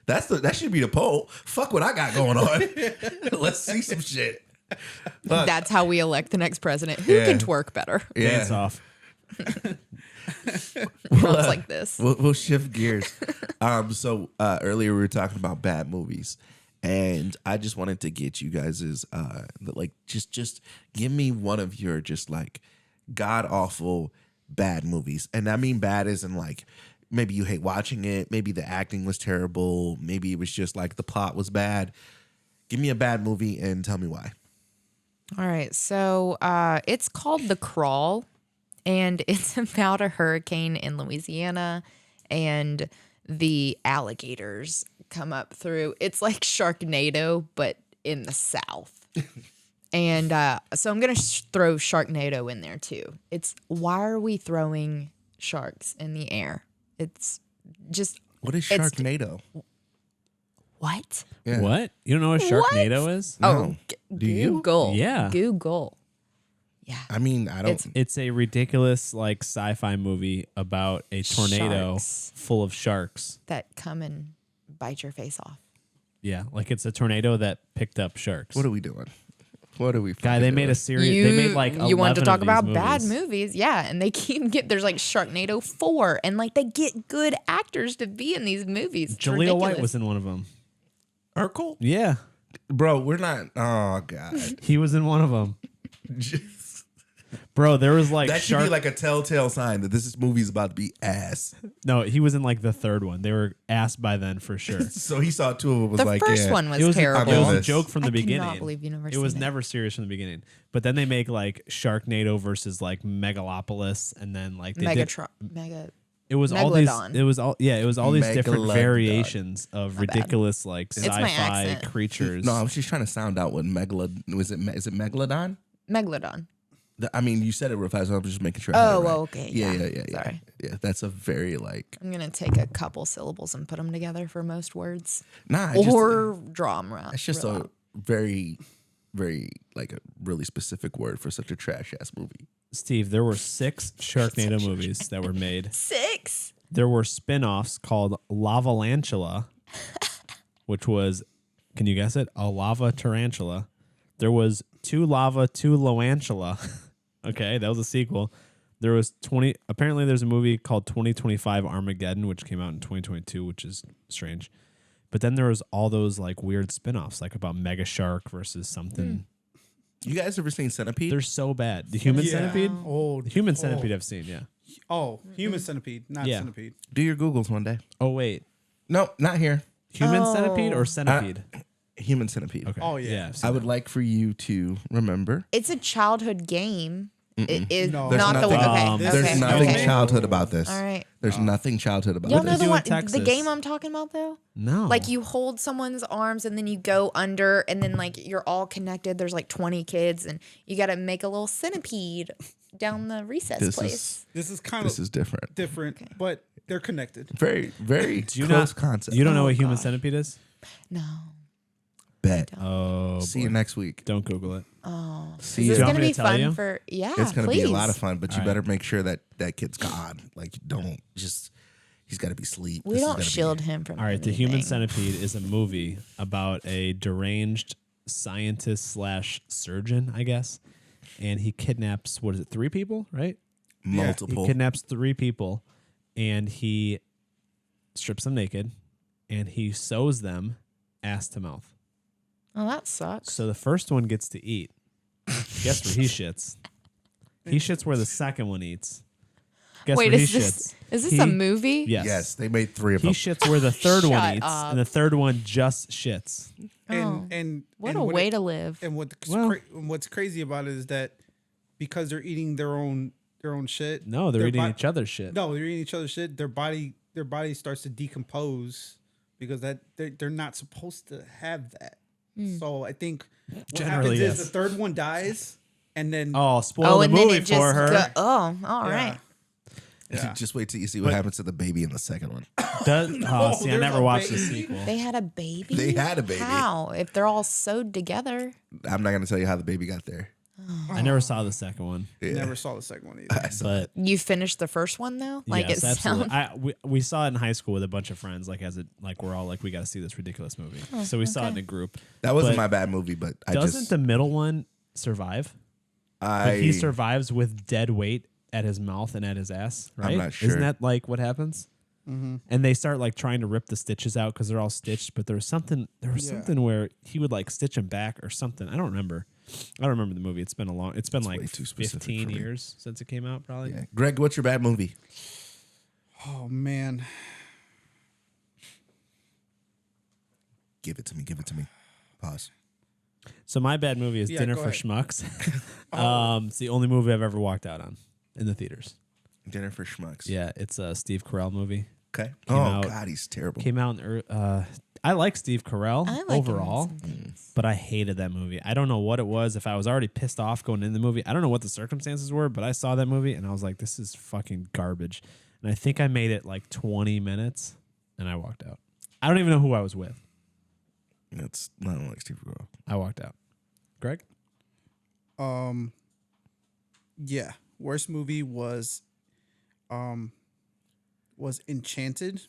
that should be the poll. Fuck what I got going on. Let's see some shit. Fuck. That's how we elect the next president. Who Yeah. can twerk better? Dance off. Worlds like this. We'll shift gears. So earlier we were talking about bad movies, and I just wanted to get you guys' like just give me one of your just like god awful bad movies, and I mean bad as in like maybe you hate watching it, maybe the acting was terrible, maybe it was just like the plot was bad. Give me a bad movie and tell me why. All right. So it's called The Crawl, and it's about a hurricane in Louisiana. and the alligators come up through. It's like Sharknado, but in the South. And so I'm going to throw Sharknado in there too. It's why are we throwing sharks in the air? It's just. What is Sharknado? What? Yeah. What? You don't know what Sharknado is? Oh, Do you? Google. Yeah. Google. Yeah. I mean, I don't. It's a ridiculous like sci-fi movie about a tornado Sharks. full of sharks. That come and bite your face off. Yeah, like it's a tornado that picked up sharks. What are we doing? What are we? Guy, they made a series. They made like you want to 11 talk of these about movies. bad movies, yeah, and they keep there's like Sharknado 4, and like they get good actors to be in these movies. It's Jaleel White ridiculous. was in one of them. Urkel? Yeah, Bro, we're not. Oh God. he was in one of them. Bro, there was like That should be shark. like a telltale sign that this movie's about to be ass. No, he was in like the third one. They were ass by then for sure. So he saw two of them. Was The like, first yeah. one was It was, terrible. it was a this. joke from the I beginning. cannot believe you never It was seen it. never serious from the beginning. But then they make like Sharknado versus like Megalopolis, and then like they did, Mega. it was all these. Megalodon. It was all it was all these different Megalodon. variations of ridiculous like It's my sci-fi accent. creatures. No, I was just trying to sound out what Megalodon was. Is it Megalodon? Megalodon. I mean, you said it real fast. So I'm just making sure. Oh, I had it right. well, okay, Yeah. sorry. Yeah, that's a very like. I'm gonna take a couple syllables and put them together for most words, Nah, or draw them around. it's just a very, very like a really specific word for such a trash ass movie. Steve, there were 6 Sharknado movies that were made. 6. There were spin-offs called Lavalantula, which was, can you guess it? A lava tarantula. There was Two Lava, Two Loantula. Okay, that was a sequel. There was apparently there's a movie called 2025 Armageddon, which came out in 2022, which is strange. But then there was all those like weird spin-offs, like about Mega Shark versus something. You guys ever seen Centipede? They're so bad. The Human Centipede? Oh, The Human Centipede I've seen, yeah. Oh, human centipede, not Yeah. centipede. Do your Googles one day. Oh, wait. No, not here. Human Centipede or Centipede? Human Centipede. Okay. Oh, yeah. I've seen I would like for you to remember. It's a childhood game. It is No. There's not the nothing- one. Okay. There's There's okay. nothing okay. childhood about this. All right. There's nothing childhood about Y'all this. know the do in one, the Texas? game I'm talking about though. No. Like you hold someone's arms and then you go under and then like you're all connected. There's like 20 kids and you got to make a little centipede down the recess This place. is This is kind this of is different. different, but they're connected. Very, very Do you close not, concept. You don't know what Human gosh. Centipede is? No. Bet. Oh, See boy. you next week. Don't Google it. Oh. See Is you. this Do you want gonna me be to tell fun you? for yeah, It's gonna please. be a lot of fun, but you All better make sure that that kid's gone. Like, don't just. He's got to be asleep. We This is don't gonna be- shield him from All right, The Human anything. Centipede is a movie about a deranged scientist slash surgeon, I guess, and he kidnaps 3 people, right? multiple. He kidnaps 3 people, and he strips them naked, and he sews them ass to mouth. Oh, that sucks. So the first one gets to eat. Guess where he shits? He shits where the second one eats. Guess Wait, where he is shits? this He- a movie? Yes. Yes, they made 3 of He them. shits where the third one Shut eats, up. and the third one just shits. Oh, And what and a way it- to live. And Well- what's crazy about it is that because they're eating their own shit. No, they're their eating bo- each other's shit. No, they're eating each other's shit. Their body starts to decompose because that they're not supposed to have that. So I think what Generally, happens yes. is the third one dies, and then Oh, spoil Oh, the and then movie it just for her. all Yeah. right. Yeah. Just wait till you see what happens to the baby in the second one. See, I there's never a watched the baby. sequel. They had a baby. They had a baby. How? If they're all sewed together. I'm not gonna tell you how the baby got there. I never saw the second one, Yeah. never saw the second one either. but You finished the first one though. Like yes, it absolutely. sounds. We saw it in high school with a bunch of friends. We're all like, we got to see this ridiculous movie. So we saw it in a group. That wasn't But my bad movie, but I Doesn't just the middle one survive? Like he survives with dead weight at his mouth and at his ass, right? not sure. Isn't that like what happens? And they start like trying to rip the stitches out because they're all stitched. But there was something where he would like stitch them back or something. I don't remember. I don't remember the movie. It's been like way too specific 15 for me. years since it came out, probably. Yeah. Greg, what's your bad movie? Oh man, Give it to me. Give it to me. Pause. So my bad movie is Yeah, Dinner go for ahead. Schmucks. It's the only movie I've ever walked out on in the theaters. Dinner for Schmucks. Yeah, it's a Steve Carell movie. Okay. Came Oh out- God, he's terrible. Came out in I like Steve Carell I like him in overall, some things. but I hated that movie. I don't know what it was. If I was already pissed off going in the movie, I don't know what the circumstances were, but I saw that movie and I was like, this is fucking garbage. And I think I made it like 20 minutes and I walked out. I don't even know who I was with. That's not like Steve Carell. I walked out. Greg? Yeah. Worst movie was Enchanted.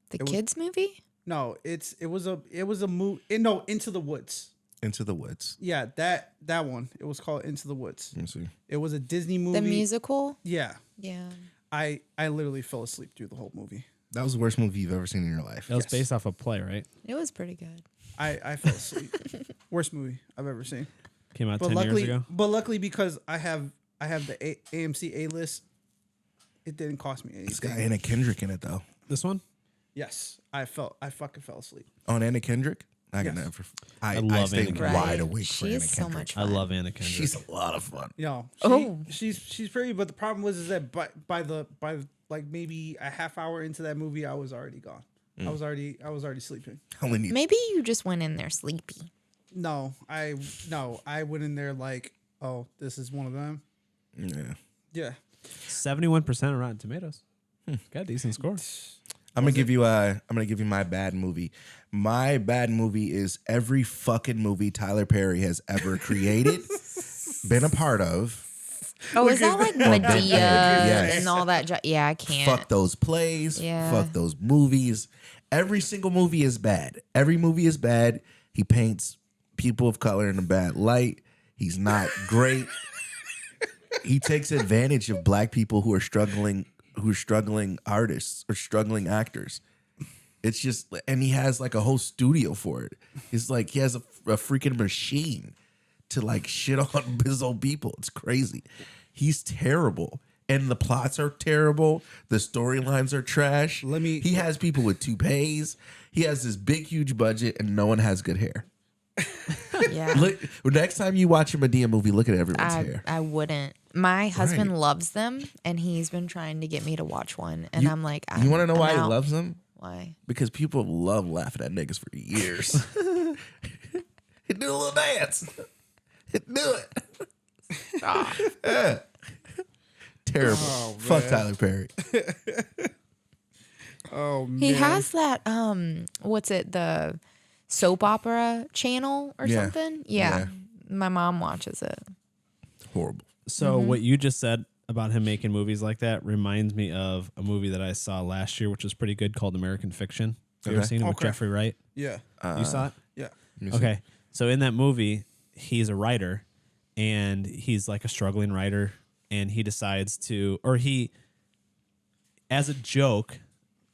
The It was- kids movie? No, it was a movie. No, Into the Woods. Into the Woods. Yeah, that one. It was called Into the Woods. Let me see. It was a Disney movie. The musical? Yeah. Yeah. I literally fell asleep through the whole movie. That was the worst movie you've ever seen in your life. That was Yes. based off a play, right? It was pretty good. I fell asleep. Worst movie I've ever seen. Came out But 10 years ago. luckily because I have the AMC A list, it didn't cost me It's got anything. Anna Kendrick in it though. This one? Yes, I fucking fell asleep. On Anna Kendrick? I Yes. can never. I I love stay Anna Kendrick. wide awake She for Anna is so Kendrick. much I fun. love Anna Kendrick. She's a lot of fun. Yo, Oh. she's pretty, but the problem was is that by like maybe a half hour into that movie, I was already gone. I was already sleeping. I only need Maybe you just went in there sleepy. No, I went in there like, oh, this is one of them. yeah. Yeah. 71% of Rotten Tomatoes. Got a decent score. I'm gonna give you my bad movie. My bad movie is every fucking movie Tyler Perry has ever created, been a part of. Oh, is that like Medea Yes. and all that? Yeah, I can't. Fuck those plays. Yeah. Fuck those movies. Every single movie is bad. Every movie is bad. He paints people of color in a bad light. He's not great. He takes advantage of black people who are struggling artists or struggling actors. It's just, and he has like a whole studio for it. It's like he has a freaking machine to like shit on his own people. It's crazy. He's terrible. And the plots are terrible. The storylines are trash. He has people with toupees. He has this big, huge budget, and no one has good hair. Yeah. Look, next time you watch a Medea movie, look at everyone's hair. I wouldn't. My husband Right. loves them, and he's been trying to get me to watch one. And I'm like, You want to know I'm why he out. loves them? Why? Because people love laughing at niggas for years. He do a little dance. He do it. Yeah. Terrible. Fuck Tyler Perry. Oh man. He has that what's it, the soap opera channel or Yeah. something? Yeah. My mom watches it. Horrible. So what you just said about him making movies like that reminds me of a movie that I saw last year, which was pretty good, called American Fiction. You ever Okay. seen it with Okay. Jeffrey Wright? Yeah. You saw it? Yeah. Okay. So in that movie, he's a writer and he's like a struggling writer, and he decides to, or he, as a joke,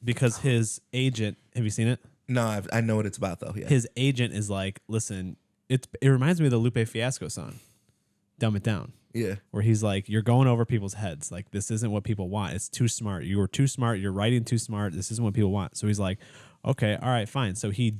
because his agent, have you seen it? No, I know what it's about though. Yeah. His agent is like, listen, it reminds me of the Lupe Fiasco song, Dumb It Down. Yeah. Where he's like, you're going over people's heads. Like, this isn't what people want. It's too smart. You were too smart. You're writing too smart. This isn't what people want. So he's like, okay, all right, fine. So he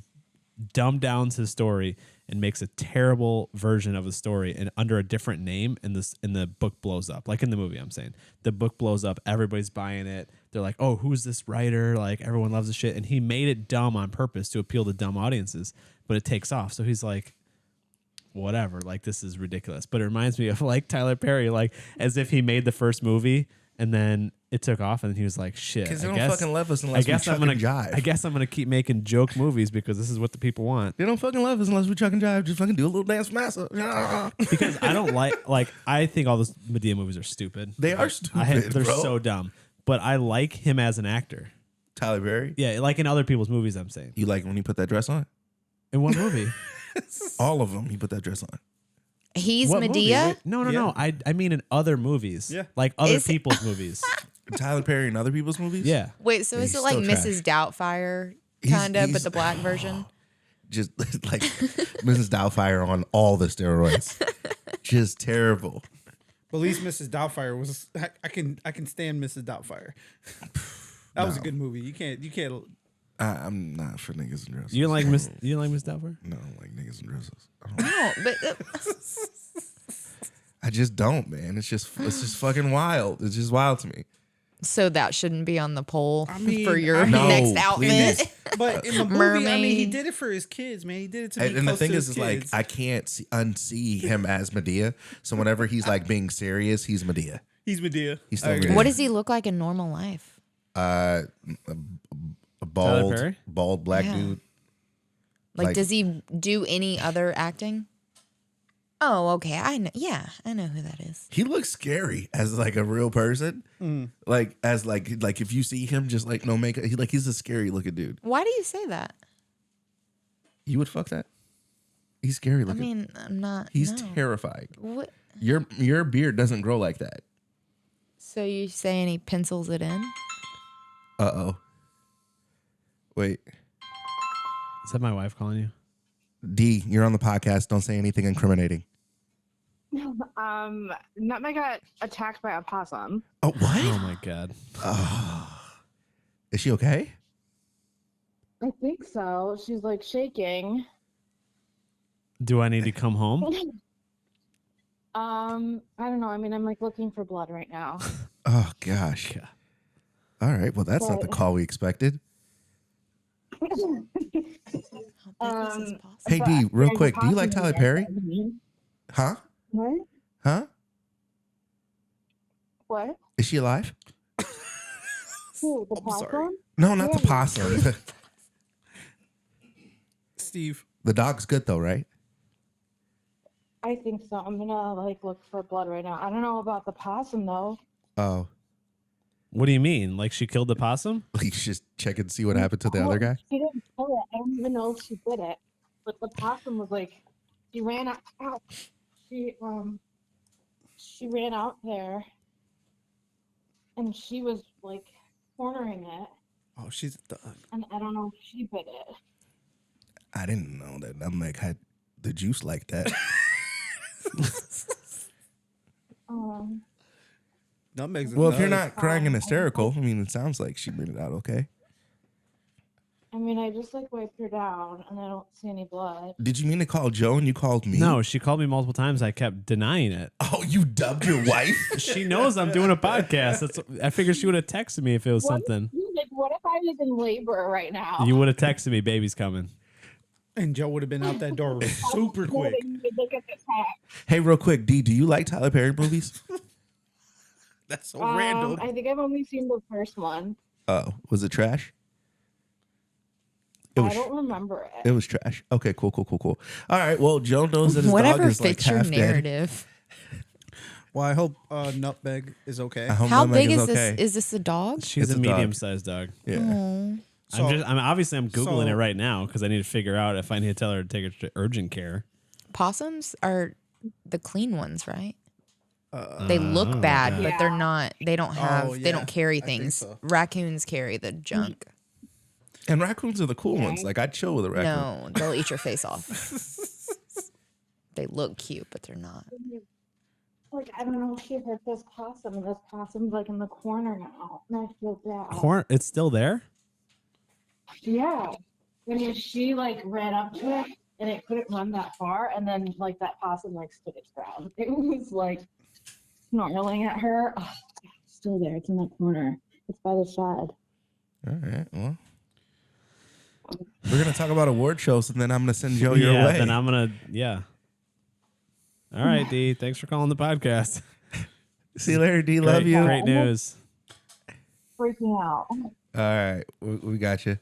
dumbed down his story and makes a terrible version of the story and under a different name, and the book blows up. Like in the movie, I'm saying. The book blows up. Everybody's buying it. They're like, oh, who's this writer? Like, everyone loves the shit. And he made it dumb on purpose to appeal to dumb audiences, but it takes off. So he's like, whatever, like, this is ridiculous. But it reminds me of like Tyler Perry, like as if he made the first movie and then it took off and he was like, shit, Because they I don't guess, fucking love us I unless we guess chuck I'm gonna and jive. I guess I'm gonna keep making joke movies because this is what the people want. They don't fucking love us unless we chuck and jive. Just fucking do a little dance massa. Because I don't like I think all those Medea movies are stupid. They are stupid, They're bro. so dumb. But I like him as an actor. Tyler Perry? Yeah, like in other people's movies, I'm saying. You like when he put that dress on? In what movie? All of them, he put that dress on. He's What movie? Medea? Wait, no. I mean in other movies. Yeah. Like other Is- people's movies. Tyler Perry in other people's movies? Yeah. Wait, so Yeah, is he's it like still trash. Mrs. Doubtfire, He's- kind of, but he's- the black version? Just like Mrs. Doubtfire on all the steroids. Just terrible. But at least Mrs. Doubtfire was. I can stand Mrs. Doubtfire. That was a good movie. You can't. I'm not for niggas in dresses. You don't like Miss Doubtfire? No, I don't like niggas in dresses. I don't. No, but I just don't, man. It's just fucking wild. It's just wild to me. So that shouldn't be on the poll mean, for your No, next outfit. please. But in the movie, I mean, he Mermaid. did it for his kids, man. He did it to be And the close thing to is his like kids. I can't unsee him as Medea. So whenever he's like being serious, he's Medea. He's Medea. He's still I agree. Medea. What does he look like in normal life? A Tyler Perry? bald black Yeah. dude. Like, does he do any other acting? Oh, okay. I know. Yeah, I know who that is. He looks scary as like a real person. Like as like if you see him just like no makeup, he's a scary looking dude. Why do you say that? You would fuck that? He's scary I looking. mean, I'm not. He's no. terrifying. What? Your beard doesn't grow like that. So you saying he pencils it in? Uh-oh. Wait. Is that my wife calling you? D, you're on the podcast. Don't say anything incriminating. Nutmeg got attacked by a possum. Oh, what? Oh my god. Is she okay? I think so. She's like shaking. Do I need to come home? I don't know. I mean, I'm like looking for blood right now. Oh, gosh. Yeah. All right. Well, that's not the call we expected. Hey, But D, real there's a quick. Do you like possum Tyler in Perry? there. Huh? What? Huh? What? Is she alive? Who? The possum? No, not the Yeah. possum. Steve. The dog's good, though, right? I think so. I'm gonna like look for blood right now. I don't know about the possum though. Oh. What do you mean? Like she killed the possum? Like, just check and see what happened to the other guy? She didn't kill it. I don't even know if she did it. But the possum was like, she ran out. Ow. She ran out there, and she was like cornering it, Oh, she's a dog. and I don't know if she bit it. I didn't know that Nutmeg had the juice like that. Nutmeg's a Well, if you're nut. not crying and hysterical, I mean, it sounds like she made it out okay. I mean, I just like wiped her down, and I don't see any blood. Did you mean to call Joe and you called me? No, she called me multiple times. I kept denying it. Oh, you dubbed your wife? She knows I'm doing a podcast. I figured she would have texted me if it was something. What if I was in labor right now? You would have texted me, baby's coming. And Joe would have been out that door super quick. Look at the tag. Hey, real quick, D, do you like Tyler Perry movies? That's so random. I think I've only seen the first one. Oh, was it trash? I don't remember it. It was trash. Okay, cool. All right, well, Joe knows that his Whatever dog is like fits your half dead. narrative. Well, I hope Nutmeg is okay. I hope How Nutmeg big is okay. this? Is this a dog? She's It's a a dog. medium-sized dog. Yeah. Oh. I'm obviously Googling so- it right now because I need to figure out if I need to tell her to take her to urgent care. Possums are the clean ones, right? They look bad, but they're not. They don't have. They yeah, don't carry I think things. so. Raccoons carry the junk. And raccoons are the cool ones. Like, I'd chill with a raccoon. No, they'll eat your face off. They look cute, but they're not. Like, I don't know if she hurt this possum, and this possum's like in the corner now, and I feel bad. It's still there? Yeah. I mean, she like ran up to it, and it couldn't run that far, and then like that possum like stood its ground. It was like snarling at her. Oh, it's still there. It's in that corner. It's by the shed. All right, well. We're going to talk about award shows, and then I'm going to send Joe your way. Then I'm going to, yeah. All right, D. Thanks for calling the podcast. See you later, D. Love you. Great news. Freaking out. All right, we got you.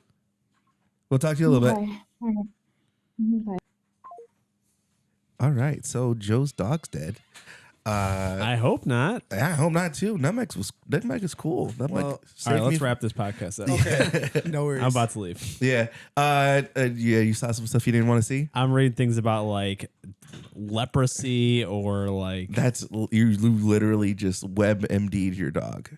We'll talk to you a little bit. Okay. All right, so Joe's dog's dead. I hope not. I hope not too. Nutmeg is cool. Nutmeg Well, All saved right, me let's from- wrap this podcast up. Okay. No worries. I'm about to leave. Yeah. Yeah, you saw some stuff you didn't want to see? I'm reading things about like leprosy or like. That's you literally just WebMD'd your dog.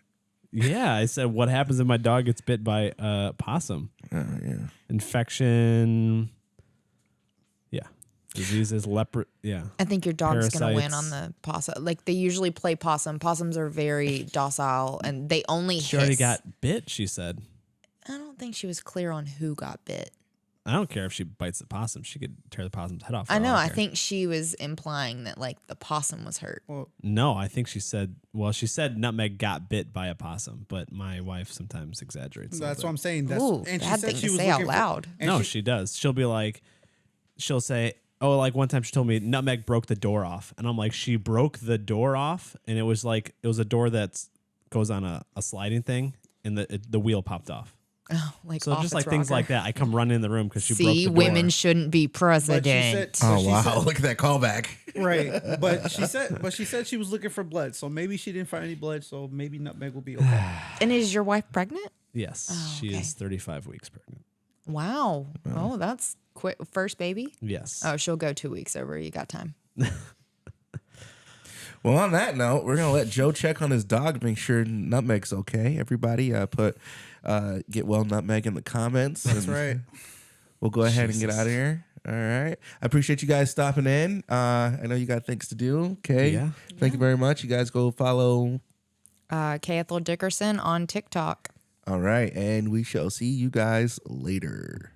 Yeah, I said, what happens if my dog gets bit by a possum? Yeah. Infection. Yeah. Diseases, yeah. I think your dog's gonna win Parasites. on the possum. Like they usually play possum. Possums are very docile, and they only She already hiss. got bit, she said. I don't think she was clear on who got bit. I don't care if she bites the possum. She could tear the possum's head off. I know. I care. think she was implying that like the possum was hurt. No, I think she said. Well, she said Nutmeg got bit by a possum, but my wife sometimes exaggerates. That's what I'm saying. That's, Ooh, and she bad said thing she to was say out looking loud. No, she does. She'll be like, she'll say, "Oh, like one time she told me Nutmeg broke the door off," and I'm like, "She broke the door off," and it was a door that goes on a sliding thing, and the wheel popped off. Oh, like So off just its like things rocker. like that. I come running in the room because she broke See, the door. women shouldn't be president. Oh wow! Look at that callback. Right, but she said she was looking for blood, so maybe she didn't find any blood, so maybe Nutmeg will be okay. And is your wife pregnant? Yes, Oh, she okay. is 35 weeks pregnant. Wow. Oh, that's quick. First baby? Yes. Oh, she'll go 2 weeks over. You got time. Well, on that note, we're gonna let Joe check on his dog, make sure Nutmeg's okay. Everybody, put get well Nutmeg in the comments. That's right. We'll go ahead and get out of here. All right. I appreciate you guys stopping in. I know you got things to do. Okay. Yeah. Thank you very much. You guys go follow. K. Ethel Dickerson on TikTok. All right, and we shall see you guys later.